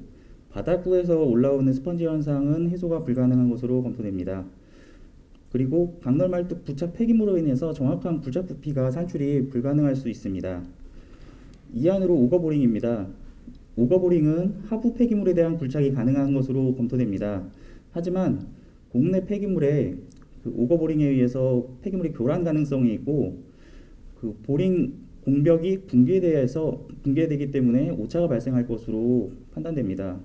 바닥부에서 올라오는 스펀지 현상은 해소가 불가능한 것으로 검토됩니다. 그리고 강널 말뚝 부착 폐기물로 인해서 정확한 굴착 부피가 산출이 불가능할 수 있습니다. 이안으로 오거보링입니다. 오거보링은 하부 폐기물에 대한 굴착이 가능한 것으로 검토됩니다. 하지만 공내 폐기물에 오거보링에 의해서 폐기물이 교란 가능성이 있고 그 보링 공벽이 붕괴되기 때문에 오차가 발생할 것으로 판단됩니다.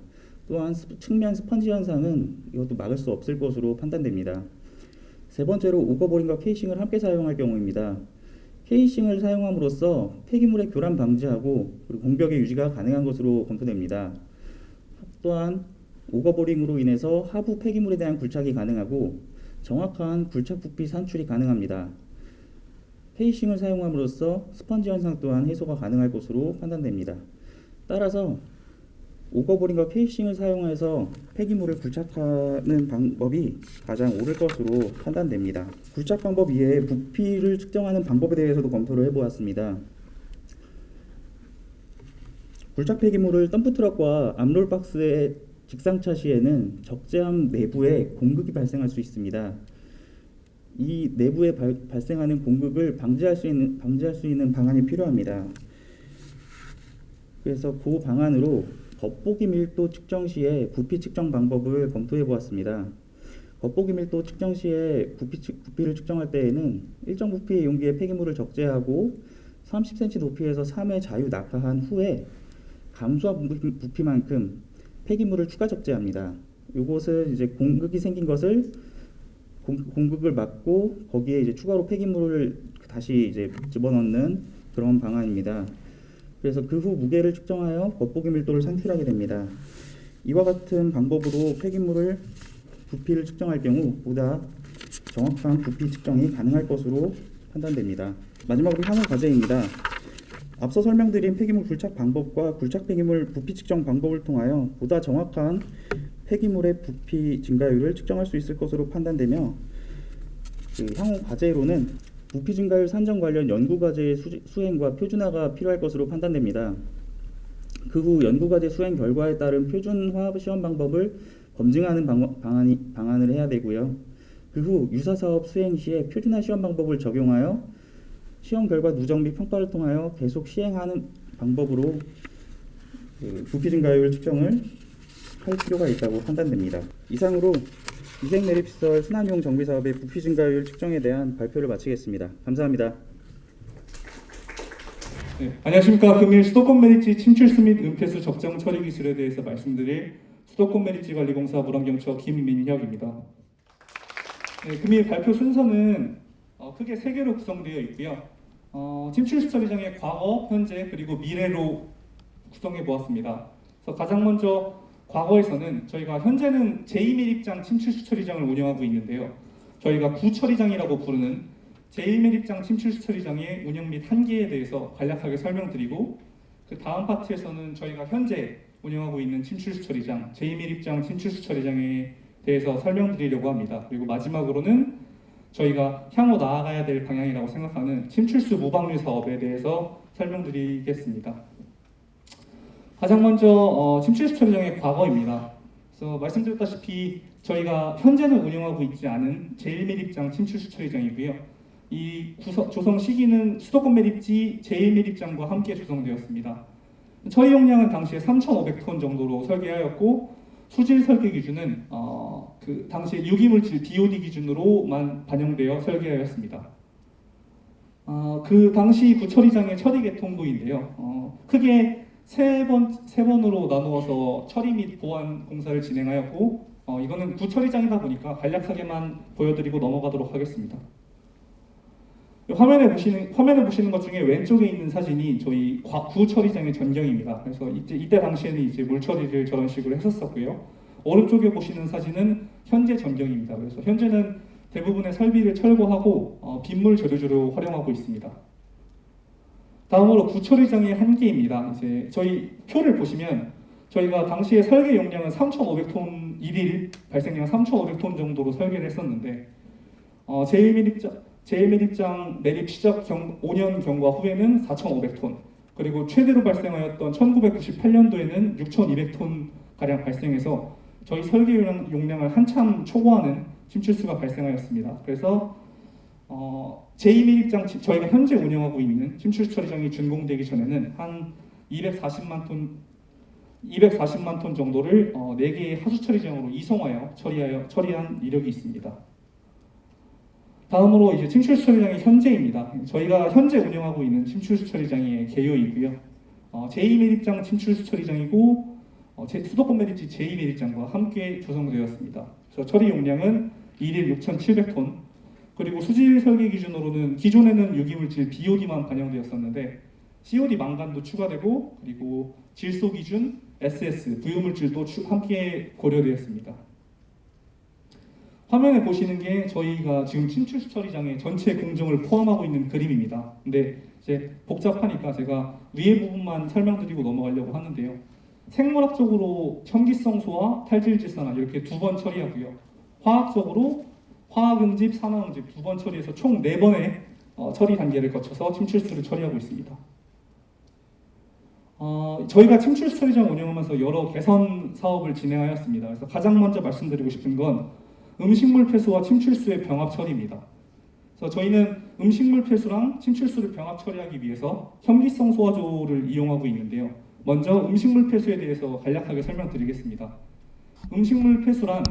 또한 측면 스펀지 현상은 이것도 막을 수 없을 것으로 판단됩니다. 세 번째로 오거보링과 케이싱을 함께 사용할 경우입니다. 케이싱을 사용함으로써 폐기물의 교란 방지하고 그리고 공벽의 유지가 가능한 것으로 검토됩니다. 또한 오거보링으로 인해서 하부 폐기물에 대한 굴착이 가능하고 정확한 굴착 부피 산출이 가능합니다. 케이싱을 사용함으로써 스펀지 현상 또한 해소가 가능할 것으로 판단됩니다. 따라서 오거보링과 케이싱을 사용해서 폐기물을 굴착하는 방법이 가장 옳을 것으로 판단됩니다. 굴착 방법 이외에 부피를 측정하는 방법에 대해서도 검토를 해보았습니다. 굴착 폐기물을 덤프트럭과 압롤박스에 직상차 시에는 적재함 내부에 공극이 발생할 수 있습니다. 이 내부에 발생하는 공극을 방지할 수 있는 방안이 필요합니다. 그래서 그 방안으로 겉보기 밀도 측정 시에 부피 측정 방법을 검토해 보았습니다. 겉보기 밀도 측정 시에 부피를 측정할 때에는 일정 부피의 용기에 폐기물을 적재하고 30cm 높이에서 3회 자유 낙하한 후에 감소한 부피만큼 폐기물을 추가 적재합니다. 이것은 이제 공극이 생긴 것을 공극을 막고 거기에 이제 추가로 폐기물을 다시 이제 집어넣는 그런 방안입니다. 그래서 그 후 무게를 측정하여 겉보기 밀도를 산출하게 됩니다. 이와 같은 방법으로 폐기물을 부피를 측정할 경우 보다 정확한 부피 측정이 가능할 것으로 판단됩니다. 마지막으로 향후 과제입니다. 앞서 설명드린 폐기물 굴착 방법과 굴착 폐기물 부피 측정 방법을 통하여 보다 정확한 폐기물의 부피 증가율을 측정할 수 있을 것으로 판단되며 향후 과제로는 부피 증가율 산정 관련 연구 과제의 수행과 표준화가 필요할 것으로 판단됩니다. 그 후 연구 과제 수행 결과에 따른 표준화 시험 방법을 검증하는 방안을 해야 되고요. 그 후 유사 사업 수행 시에 표준화 시험 방법을 적용하여 시험 결과 누적 및 평가를 통하여 계속 시행하는 방법으로 부피 증가율 측정을 할 필요가 있다고 판단됩니다. 이상으로 위생매립시설 순환이용 정비사업의 부피 증가율 측정에 대한 발표를 마치겠습니다. 감사합니다. 네, 안녕하십니까. 금일 수도권 매립지 침출수 및 은폐수 적정 처리 기술에 대해서 말씀드릴 수도권 매립지 관리공사 물안경처 김민혁입니다. 네, 금일 발표 순서는 크게 3개로 구성되어 있고요. 침출수 처리장의 과거, 현재, 그리고 미래로 구성해 보았습니다. 그래서 가장 먼저 과거에서는 저희가 현재는 제2매립장 침출수 처리장을 운영하고 있는데요. 저희가 구처리장이라고 부르는 제1매립장 침출수 처리장의 운영 및 한계에 대해서 간략하게 설명드리고, 그 다음 파트에서는 저희가 현재 운영하고 있는 침출수 처리장, 제2매립장 침출수 처리장에 대해서 설명드리려고 합니다. 그리고 마지막으로는 저희가 향후 나아가야 될 방향이라고 생각하는 침출수 무방류 사업에 대해서 설명드리겠습니다. 가장 먼저 침출수 처리장의 과거입니다. 그래서 말씀드렸다시피 저희가 현재는 운영하고 있지 않은 제1매립장 침출수 처리장이고요. 이 조성 시기는 수도권 매립지 제1매립장과 함께 조성되었습니다. 처리 용량은 당시에 3,500톤 정도로 설계하였고, 수질 설계 기준은 그 당시 유기물질 BOD 기준으로만 반영되어 설계하였습니다. 그 당시 구처리장의 처리 개통부인데요. 크게 세 번으로 나누어서 처리 및 보완 공사를 진행하였고, 이거는 구처리장이다 보니까 간략하게만 보여드리고 넘어가도록 하겠습니다. 화면에 보시는 것 중에 왼쪽에 있는 사진이 저희 구처리장의 전경입니다. 그래서 이때 당시에는 이제 물처리를 저런 식으로 했었었고요. 오른쪽에 보시는 사진은 현재 전경입니다. 그래서 현재는 대부분의 설비를 철거하고 빗물 저류주로 활용하고 있습니다. 다음으로 구처리장의 한계입니다. 이제 저희 표를 보시면 저희가 당시에 설계 용량은 3,500톤, 일일 발생량 3,500톤 정도로 설계를 했었는데, 제1매립장 매립 시작 5년 경과 후에는 4,500톤, 그리고 최대로 발생하였던 1998년도에는 6,200톤 가량 발생해서 저희 설계 용량을 한참 초과하는 침출수가 발생하였습니다. 그래서 제2매립장 저희가 현재 운영하고 있는 침출수 처리장이 준공되기 전에는 한 240만 톤 정도를 4개의 하수 처리장으로 이송하여 처리한 이력이 있습니다. 다음으로 이제 침출수 처리장의 현재입니다. 저희가 현재 운영하고 있는 침출수 처리장의 개요이고요. 제2매립장 침출수 처리장이고 수도권 매립지 제2매립장과 함께 조성되었습니다. 그래서 처리 용량은 1일 6,700톤, 그리고 수질 설계 기준으로는 기존에는 유기물질 BOD만 반영되었었는데 COD 망간도 추가되고, 그리고 질소 기준 SS 부유물질도 함께 고려되었습니다. 화면에 보시는 게 저희가 지금 침출수 처리장의 전체 공정을 포함하고 있는 그림입니다. 근데 이제 복잡하니까 제가 위에 부분만 설명드리고 넘어가려고 하는데요. 생물학적으로 혐기성 소화, 탈질질산화 이렇게 2번 처리하고요. 화학적으로 화학응집, 산화응집 2번 처리해서 총 4번의 처리 단계를 거쳐서 침출수를 처리하고 있습니다. 저희가 침출수 처리장 운영하면서 여러 개선 사업을 진행하였습니다. 그래서 가장 먼저 말씀드리고 싶은 건 음식물 폐수와 침출수의 병합 처리입니다. 그래서 저희는 음식물 폐수랑 침출수를 병합 처리하기 위해서 혐기성 소화조를 이용하고 있는데요. 먼저 음식물 폐수에 대해서 간략하게 설명드리겠습니다. 음식물 폐수란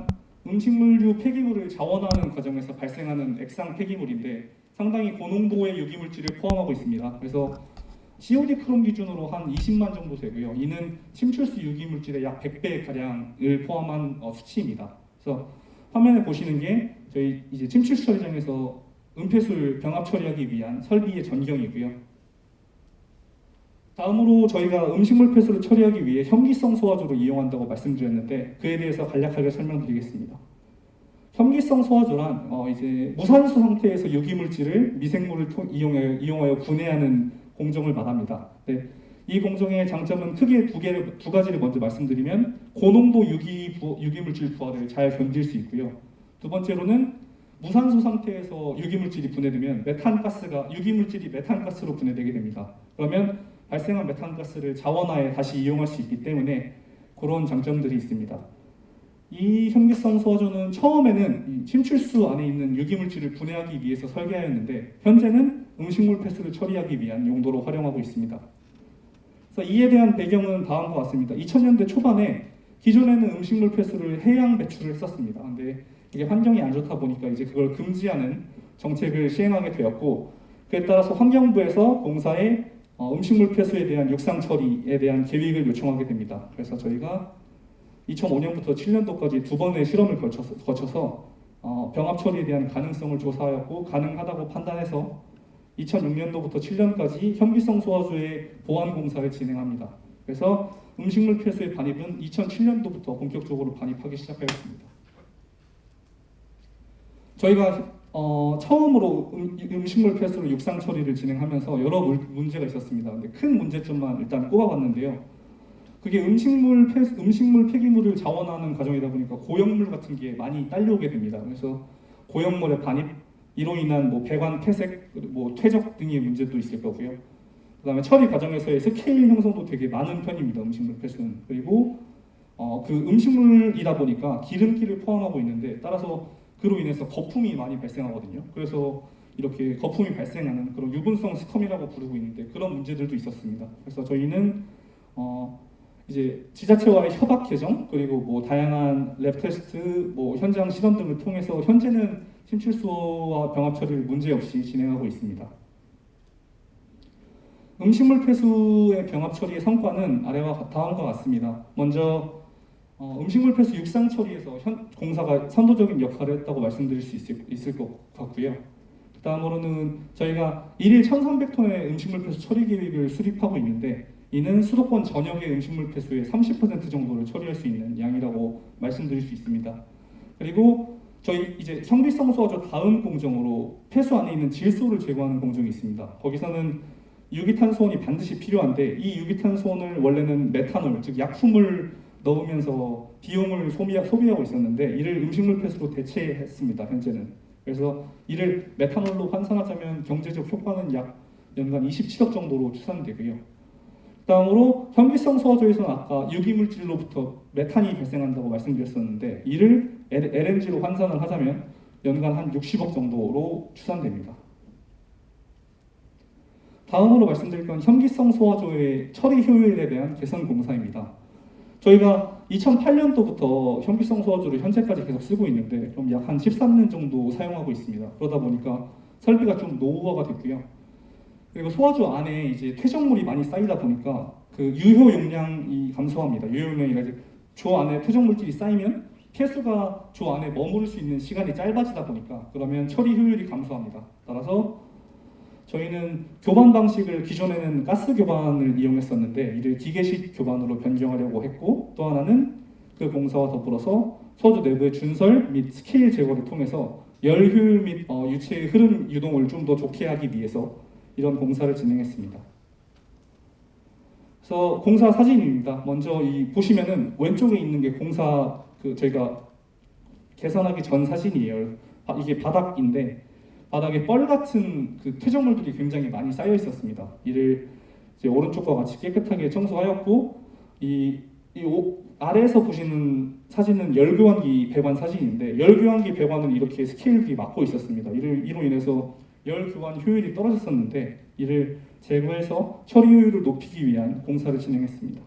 음식물류 폐기물을 자원하는 과정에서 발생하는 액상 폐기물인데 상당히 고농도의 유기물질을 포함하고 있습니다. 그래서 COD 크롬 기준으로 한 20만 정도 되고요. 이는 침출수 유기물질의 약 100배 가량을 포함한 수치입니다. 그래서 화면에 보시는 게 저희 이제 침출수 처리장에서 은폐수를 병합 처리하기 위한 설비의 전경이고요. 다음으로 저희가 음식물 폐수를 처리하기 위해 혐기성 소화조를 이용한다고 말씀드렸는데 그에 대해서 간략하게 설명드리겠습니다. 현기성 소화조란 이제 무산소 상태에서 유기물질을 미생물을 이용하여 분해하는 공정을 말합니다. 네. 이 공정의 장점은 크게 두 가지를 먼저 말씀드리면 고농도 유기물질 부하를 잘 견딜 수 있고요. 두 번째로는 무산소 상태에서 유기물질이 분해되면 유기물질이 메탄가스로 분해되게 됩니다. 그러면 발생한 메탄가스를 자원화해 다시 이용할 수 있기 때문에 그런 장점들이 있습니다. 이 현기성 소화조는 처음에는 이 침출수 안에 있는 유기물질을 분해하기 위해서 설계하였는데 현재는 음식물 폐수를 처리하기 위한 용도로 활용하고 있습니다. 그래서 이에 대한 배경은 다음과 같습니다. 2000년대 초반에 기존에는 음식물 폐수를 해양 배출을 했었습니다. 근데 이게 환경이 안 좋다 보니까 이제 그걸 금지하는 정책을 시행하게 되었고, 그에 따라서 환경부에서 공사에 음식물 폐수에 대한 육상 처리에 대한 계획을 요청하게 됩니다. 그래서 저희가 2005년부터 7년도까지 두 번의 실험을 거쳐서 병합 처리에 대한 가능성을 조사하였고, 가능하다고 판단해서 2006년도부터 7년까지 현기성 소화조의 보완 공사를 진행합니다. 그래서 음식물 폐수의 반입은 2007년도부터 본격적으로 반입하기 시작하였습니다. 저희가 처음으로 음식물 폐수로 육상 처리를 진행하면서 여러 문제가 있었습니다. 근데 큰 문제점만 일단 꼽아봤는데요. 그게 음식물 폐기물을 자원하는 과정이다 보니까 고형물 같은 게 많이 딸려오게 됩니다. 그래서 고형물의 반입, 이로 인한 배관 폐색, 퇴적 등의 문제도 있을 거고요. 그다음에 처리 과정에서의 스케일 형성도 되게 많은 편입니다. 음식물 폐수는. 그리고 그 음식물이다 보니까 기름기를 포함하고 있는데 따라서 그로 인해서 거품이 많이 발생하거든요. 그래서 이렇게 거품이 발생하는 그런 유분성 스컴이라고 부르고 있는데 그런 문제들도 있었습니다. 그래서 저희는 이제 지자체와의 협약 개정, 그리고 다양한 랩 테스트, 현장 실험 등을 통해서 현재는 침출수와 병합 처리를 문제없이 진행하고 있습니다. 음식물 폐수의 병합 처리의 성과는 아래와 다음과 같습니다. 먼저 음식물 폐수 육상 처리에서 공사가 선도적인 역할을 했다고 말씀드릴 수 있을 것 같고요. 그 다음으로는 저희가 1일 1,300톤의 음식물 폐수 처리 계획을 수립하고 있는데 이는 수도권 전역의 음식물 폐수의 30% 정도를 처리할 수 있는 양이라고 말씀드릴 수 있습니다. 그리고 저희 이제 현기성 소화조 다음 공정으로 폐수 안에 있는 질소를 제거하는 공정이 있습니다. 거기서는 유기탄소원이 반드시 필요한데 이 유기탄소원을 원래는 메탄올, 즉 약품을 넣으면서 비용을 소비하고 있었는데 이를 음식물 폐수로 대체했습니다. 현재는. 그래서 이를 메탄올로 환산하자면 경제적 효과는 약 연간 27억 정도로 추산되고요. 다음으로 현기성 소화조에서는 아까 유기물질로부터 메탄이 발생한다고 말씀드렸었는데 이를 LNG로 환산을 하자면 연간 한 60억 정도로 추산됩니다. 다음으로 말씀드릴 건 현기성 소화조의 처리 효율에 대한 개선 공사입니다. 저희가 2008년도부터 현기성 소화조를 현재까지 계속 쓰고 있는데 그럼 약 한 13년 정도 사용하고 있습니다. 그러다 보니까 설비가 좀 노후화가 됐고요. 그리고 소화조 안에 이제 퇴적물이 많이 쌓이다 보니까 그 유효 용량이 감소합니다. 유효 용량이라 조 안에 퇴적물질이 쌓이면 폐수가 조 안에 머무를 수 있는 시간이 짧아지다 보니까 그러면 처리 효율이 감소합니다. 따라서 저희는 교반 방식을 기존에는 가스 교반을 이용했었는데 이를 기계식 교반으로 변경하려고 했고 또 하나는 그 공사와 더불어서 소화조 내부의 준설 및 스케일 제거를 통해서 열 효율 및 유체의 흐름 유동을 좀 더 좋게 하기 위해서 이런 공사를 진행했습니다. 그래서 공사 사진입니다. 먼저 보시면은 왼쪽에 있는 게 공사 저희가 개선하기 전 사진이에요. 이게 바닥인데 바닥에 뻘 같은 그 퇴적물들이 굉장히 많이 쌓여 있었습니다. 이를 이제 오른쪽과 같이 깨끗하게 청소하였고 아래에서 보시는 사진은 열교환기 배관 사진인데 열교환기 배관은 이렇게 스케일이 막고 있었습니다. 이로 인해서 열 교환 효율이 떨어졌었는데 이를 제거해서 처리 효율을 높이기 위한 공사를 진행했습니다.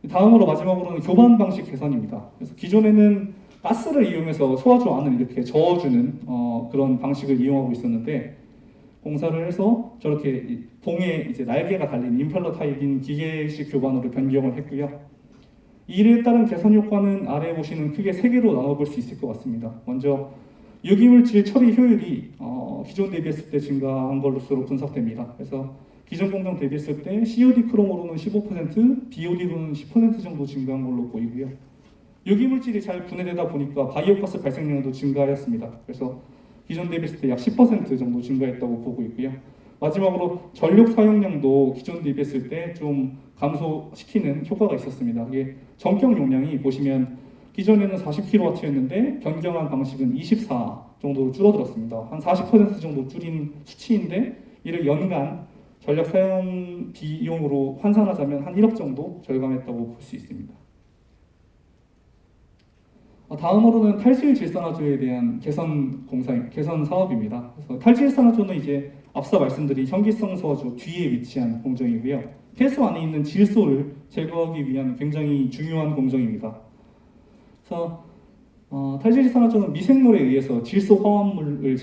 다음으로 마지막으로는 교반 방식 개선입니다. 그래서 기존에는 가스를 이용해서 소화조 안을 이렇게 저어주는 그런 방식을 이용하고 있었는데 공사를 해서 저렇게 봉에 이제 날개가 달린 임펠러 타입인 기계식 교반으로 변경을 했고요. 이에 따른 개선 효과는 아래에 보시는 크게 3개로 나눠볼 수 있을 것 같습니다. 먼저 유기물질 처리 효율이 기존 대비했을 때 증가한 것으로 분석됩니다. 그래서 기존 공정 대비했을 때 COD 크롬으로는 15%, BOD로는 10% 정도 증가한 걸로 보이고요. 유기물질이 잘 분해되다 보니까 바이오가스 발생량도 증가하였습니다. 그래서 기존 대비했을 때 약 10% 정도 증가했다고 보고 있고요. 마지막으로 전력 사용량도 기존 대비했을 때 좀 감소시키는 효과가 있었습니다. 이게 전격 용량이 보시면 기존에는 40kW였는데 변경한 방식은 24 정도로 줄어들었습니다. 한 40% 정도 줄인 수치인데 이를 연간 전력 사용 비용으로 환산하자면 한 1억 정도 절감했다고 볼 수 있습니다. 다음으로는 탈질 질산화조에 대한 개선 사업입니다. 그래서 탈질 질산화조는 이제 앞서 말씀드린 현기성 소화조 뒤에 위치한 공정이고요. 폐수 안에 있는 질소를 제거하기 위한 굉장히 중요한 공정입니다. 그래서 탈질 질산화조는 미생물에 의해서 질소 화합물을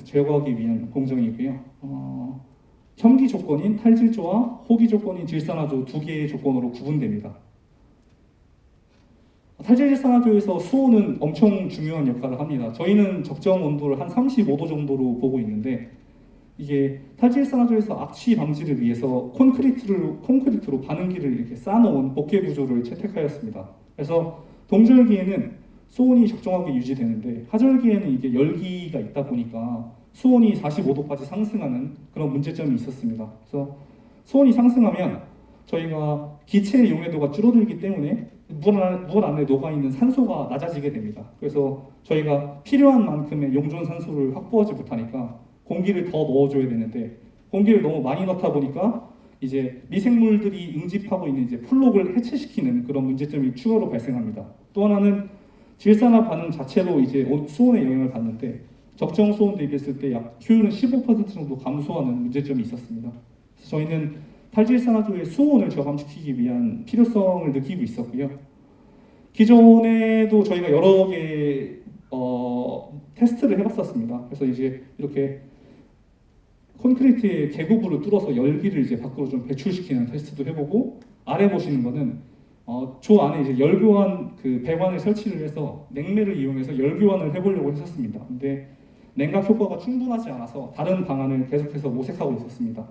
제거하기 위한 공정이고요. 현기 조건인 탈질조와 호기 조건인 질산화조 두 개의 조건으로 구분됩니다. 탈질질산화조에서 수온은 엄청 중요한 역할을 합니다. 저희는 적정 온도를 한 35도 정도로 보고 있는데 이게 탈질질산화조에서 악취 방지를 위해서 콘크리트로 반응기를 이렇게 쌓아놓은 복개 구조를 채택하였습니다. 그래서 동절기에는 수온이 적정하게 유지되는데 하절기에는 이게 열기가 있다 보니까 수온이 45도까지 상승하는 그런 문제점이 있었습니다. 그래서 수온이 상승하면 저희가 기체의 용해도가 줄어들기 때문에 물 안에 녹아있는 산소가 낮아지게 됩니다. 그래서 저희가 필요한 만큼의 용존 산소를 확보하지 못하니까 공기를 더 넣어줘야 되는데 공기를 너무 많이 넣다 보니까 이제 미생물들이 응집하고 있는 이제 플록을 해체시키는 그런 문제점이 추가로 발생합니다. 또 하나는 질산화 반응 자체로 이제 수온에 영향을 받는데 적정 수온 대비했을 때 약 효율은 15% 정도 감소하는 문제점이 있었습니다. 그래서 저희는 탈질산화조의 수온을 저감시키기 위한 필요성을 느끼고 있었고요. 기존에도 저희가 여러 개 테스트를 해봤었습니다. 그래서 이제 이렇게 콘크리트에 계곡으로 뚫어서 열기를 이제 밖으로 좀 배출시키는 테스트도 해보고 아래 보시는 거는 조 안에 이제 열교환 그 배관을 설치를 해서 냉매를 이용해서 열교환을 해보려고 했었습니다. 근데 냉각 효과가 충분하지 않아서 다른 방안을 계속해서 모색하고 있었습니다.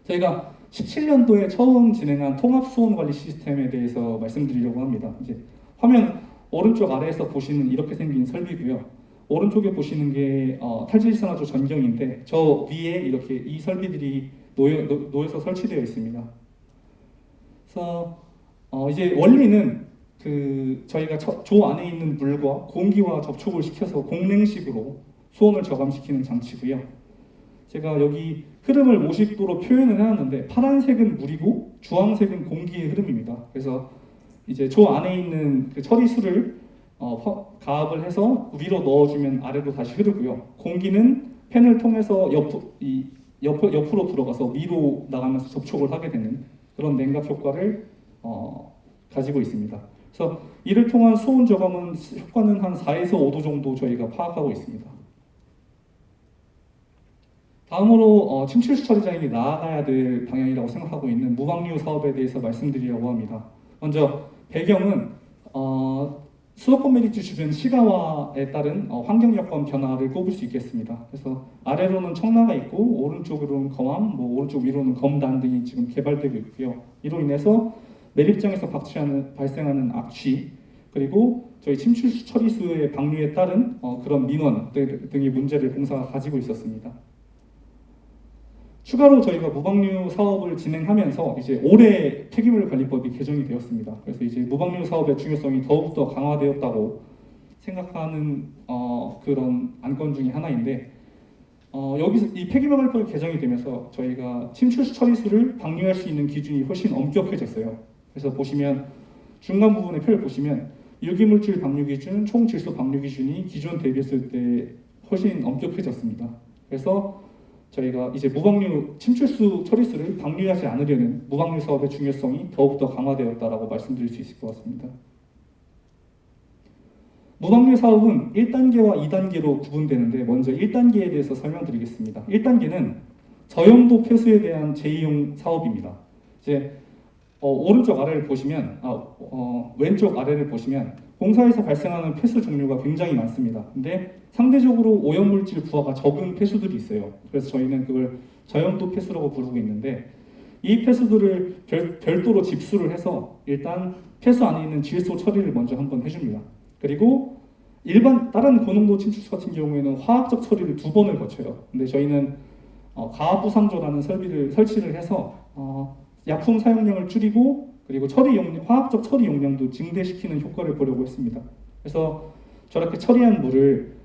저희가 17년도에 처음 진행한 통합 수온 관리 시스템에 대해서 말씀드리려고 합니다. 이제 화면 오른쪽 아래에서 보시는 이렇게 생긴 설비고요. 오른쪽에 보시는 게 탈질산화조 전경인데 저 위에 이렇게 이 설비들이 놓여서 설치되어 있습니다. 그래서 이제 원리는 저희가 조 안에 있는 물과 공기와 접촉을 시켜서 공냉식으로 수온을 저감시키는 장치고요. 제가 여기 흐름을 50도로 표현을 해놨는데 파란색은 물이고 주황색은 공기의 흐름입니다. 그래서 이제 조 안에 있는 그 처리수를 가압을 해서 위로 넣어주면 아래로 다시 흐르고요. 공기는 팬을 통해서 옆으로 들어가서 위로 나가면서 접촉을 하게 되는 그런 냉각 효과를 가지고 있습니다. 그래서 이를 통한 수온 저감은 효과는 한 4에서 5도 정도 저희가 파악하고 있습니다. 다음으로 침출수 처리장이 나아가야 될 방향이라고 생각하고 있는 무방류 사업에 대해서 말씀드리려고 합니다. 먼저 배경은 수도권 메리츠 주변 시가화에 따른 환경 여건 변화를 꼽을 수 있겠습니다. 그래서 아래로는 청라가 있고 오른쪽으로는 검암, 오른쪽 위로는 검단 등이 지금 개발되고 있고요. 이로 인해서 매립장에서 발생하는 악취 그리고 저희 침출수 처리수의 방류에 따른 그런 민원 등의 문제를 공사가 가지고 있었습니다. 추가로 저희가 무방류 사업을 진행하면서 이제 올해 폐기물 관리법이 개정이 되었습니다. 그래서 이제 무방류 사업의 중요성이 더욱더 강화되었다고 생각하는 그런 안건 중에 하나인데 여기서 이 폐기물 관리법이 개정이 되면서 저희가 침출수 처리수를 방류할 수 있는 기준이 훨씬 엄격해졌어요. 그래서 보시면 중간 부분의 표를 보시면 유기물질 방류 기준, 총 질소 방류 기준이 기존 대비했을 때 훨씬 엄격해졌습니다. 그래서 저희가 이제 무방류 침출수 처리수를 방류하지 않으려는 무방류 사업의 중요성이 더욱더 강화되었다라고 말씀드릴 수 있을 것 같습니다. 무방류 사업은 1단계와 2단계로 구분되는데 먼저 1단계에 대해서 설명드리겠습니다. 1단계는 저염도 폐수에 대한 재이용 사업입니다. 이제 오른쪽 아래를 보시면 왼쪽 아래를 보시면 공사에서 발생하는 폐수 종류가 굉장히 많습니다. 근데 상대적으로 오염물질 부하가 적은 폐수들이 있어요. 그래서 저희는 그걸 저염도 폐수라고 부르고 있는데 이 폐수들을 별도로 집수를 해서 일단 폐수 안에 있는 질소 처리를 먼저 한번 해줍니다. 그리고 일반 다른 고농도 침출수 같은 경우에는 화학적 처리를 2번을 거쳐요. 근데 저희는 가압부상조라는 설치를 해서 약품 사용량을 줄이고 그리고 화학적 처리 용량도 증대시키는 효과를 보려고 했습니다. 그래서 저렇게 처리한 물을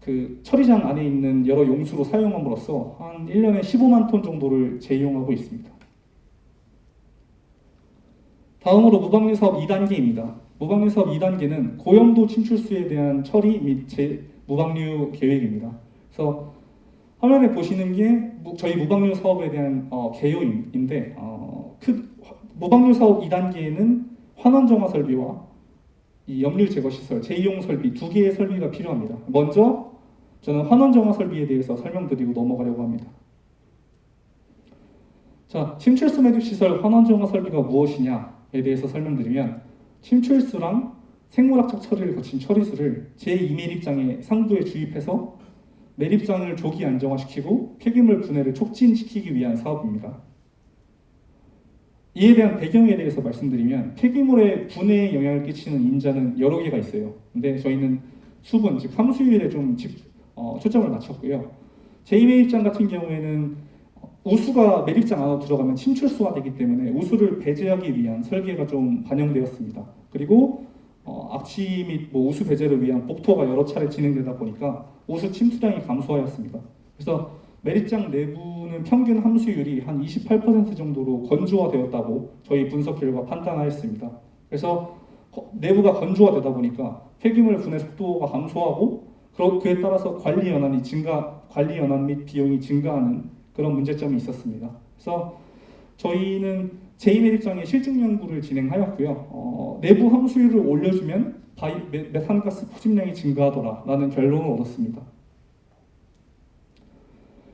그 처리장 안에 있는 여러 용수로 사용함으로써 한 1년에 15만 톤 정도를 재이용하고 있습니다. 다음으로 무방류 사업 2단계입니다. 무방류 사업 2단계는 고염도 침출수에 대한 처리 및 무방류 계획입니다. 그래서 화면에 보시는 게 저희 무방류 사업에 대한 개요인데 무방류 사업 2단계에는 환원 정화 설비와 이 염류 제거 시설, 재이용 설비 2개의 설비가 필요합니다. 먼저 저는 환원 정화 설비에 대해서 설명드리고 넘어가려고 합니다. 자, 침출수 매립 시설 환원 정화 설비가 무엇이냐에 대해서 설명드리면 침출수랑 생물학적 처리를 거친 처리수를 제2매립장의 상부에 주입해서 매립장을 조기 안정화시키고 폐기물 분해를 촉진시키기 위한 사업입니다. 이에 대한 배경에 대해서 말씀드리면 폐기물의 분해에 영향을 끼치는 인자는 여러 개가 있어요. 근데 저희는 수분, 즉 함수율에 좀 초점을 맞췄고요. 제2매립장 같은 경우에는 우수가 매립장 안으로 들어가면 침출수가 되기 때문에 우수를 배제하기 위한 설계가 좀 반영되었습니다. 그리고 악취 및 우수 배제를 위한 복토가 여러 차례 진행되다 보니까 우수 침투량이 감소하였습니다. 그래서 매립장 내부는 평균 함수율이 한 28% 정도로 건조화되었다고 저희 분석 결과 판단하였습니다. 그래서 내부가 건조화되다 보니까 폐기물 분해 속도가 감소하고 그에 따라서 관리 연한 및 비용이 증가하는 그런 문제점이 있었습니다. 그래서 저희는 제2매립장의 실증 연구를 진행하였고요. 내부 함수율을 올려주면 메탄가스 포집량이 증가하더라라는 결론을 얻었습니다.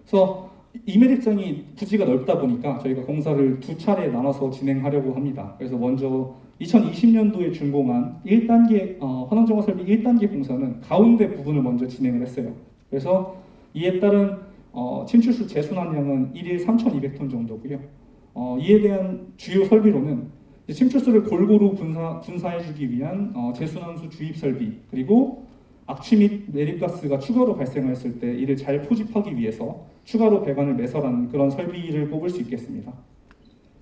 그래서 이 매립장이 부지가 넓다 보니까 저희가 공사를 2차례 나눠서 진행하려고 합니다. 그래서 먼저 2020년도에 준공한 1단계 환원정화 설비 1단계 공사는 가운데 부분을 먼저 진행을 했어요. 그래서 이에 따른 침출수 재순환량은 1일 3,200톤 정도고요. 이에 대한 주요 설비로는 침출수를 골고루 분사해주기 위한 재순환수 주입 설비, 그리고 악취 및 매립가스가 추가로 발생했을 때 이를 잘 포집하기 위해서 추가로 배관을 매설하는 그런 설비를 꼽을 수 있겠습니다.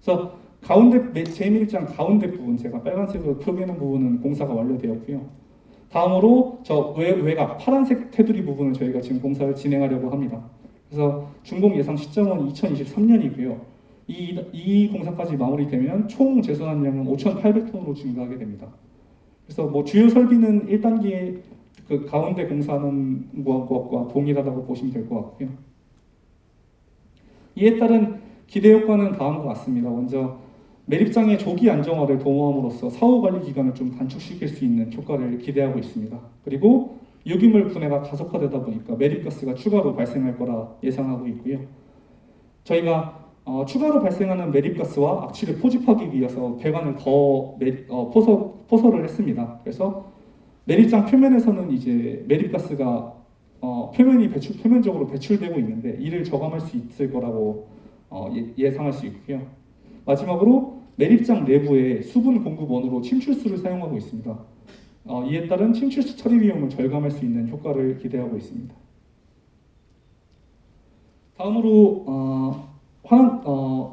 그래서 제2매립장 가운데 부분, 제가 빨간색으로 표기하는 부분은 공사가 완료되었고요. 다음으로 저 외곽 파란색 테두리 부분을 저희가 지금 공사를 진행하려고 합니다. 그래서 준공 예상 시점은 2023년이고요. 이 공사까지 마무리되면 총 재순환량은 5,800톤으로 증가하게 됩니다. 그래서 주요 설비는 1단계 그 가운데 공사하는 것과 동일하다고 보시면 될 것 같고요. 이에 따른 기대 효과는 다음과 같습니다. 먼저 매립장의 조기 안정화를 도모함으로써 사후 관리 기간을 좀 단축시킬 수 있는 효과를 기대하고 있습니다. 그리고 유기물 분해가 가속화되다 보니까 매립가스가 추가로 발생할 거라 예상하고 있고요. 저희가 추가로 발생하는 매립가스와 악취를 포집하기 위해서 배관을 더 포설을 했습니다. 그래서 매립장 표면에서는 이제 매립가스가 표면적으로 배출되고 있는데 이를 저감할 수 있을 거라고 예상할 수 있고요. 마지막으로 매립장 내부에 수분 공급원으로 침출수를 사용하고 있습니다. 이에 따른 침출수 처리 비용을 절감할 수 있는 효과를 기대하고 있습니다. 다음으로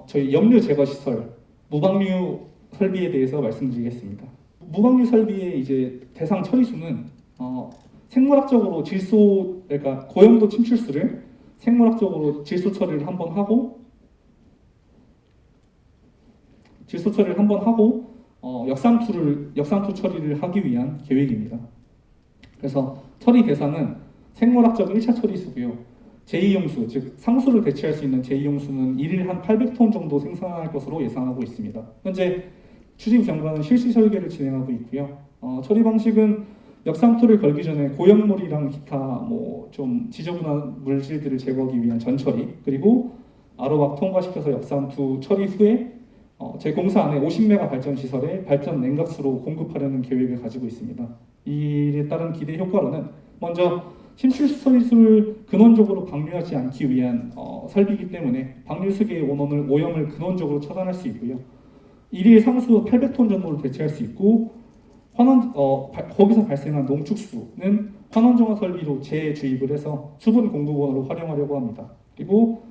저희 염류 제거 시설, 무방류 설비에 대해서 말씀드리겠습니다. 무방류 설비의 이제 대상 처리수는 생물학적으로 그러니까 고염도 침출수를 생물학적으로 질소 처리를 한번 하고 역삼투 처리를 하기 위한 계획입니다. 그래서 처리 대상은 생물학적 1차 처리수고요. 제2용수, 즉 상수를 대체할 수 있는 제2용수는 1일 한 800톤 정도 생산할 것으로 예상하고 있습니다. 현재 추진 경과는 실시 설계를 진행하고 있고요. 처리 방식은 역삼투를 걸기 전에 고염물이랑 기타 좀 지저분한 물질들을 제거하기 위한 전처리, 그리고 아로박 통과시켜서 역삼투 처리 후에 저희 공사 안에 50메가 발전 시설에 발전 냉각수로 공급하려는 계획을 가지고 있습니다. 이에 따른 기대 효과로는 먼저 침출수소 기술을 근원적으로 방류하지 않기 위한 설비이기 때문에 방류수계의 오염을 근원적으로 차단할 수 있고요. 1일 상수 800톤 정도를 대체할 수 있고 거기서 발생한 농축수는 환원정화 설비로 재주입을 해서 수분 공급원으로 활용하려고 합니다. 그리고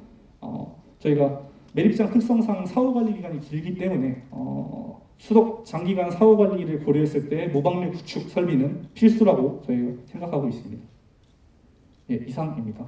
저희가 매립장 특성상 사후 관리 기간이 길기 때문에 수도 장기간 사후 관리를 고려했을 때 무방류 구축 설비는 필수라고 저희가 생각하고 있습니다. 예, 이상입니다.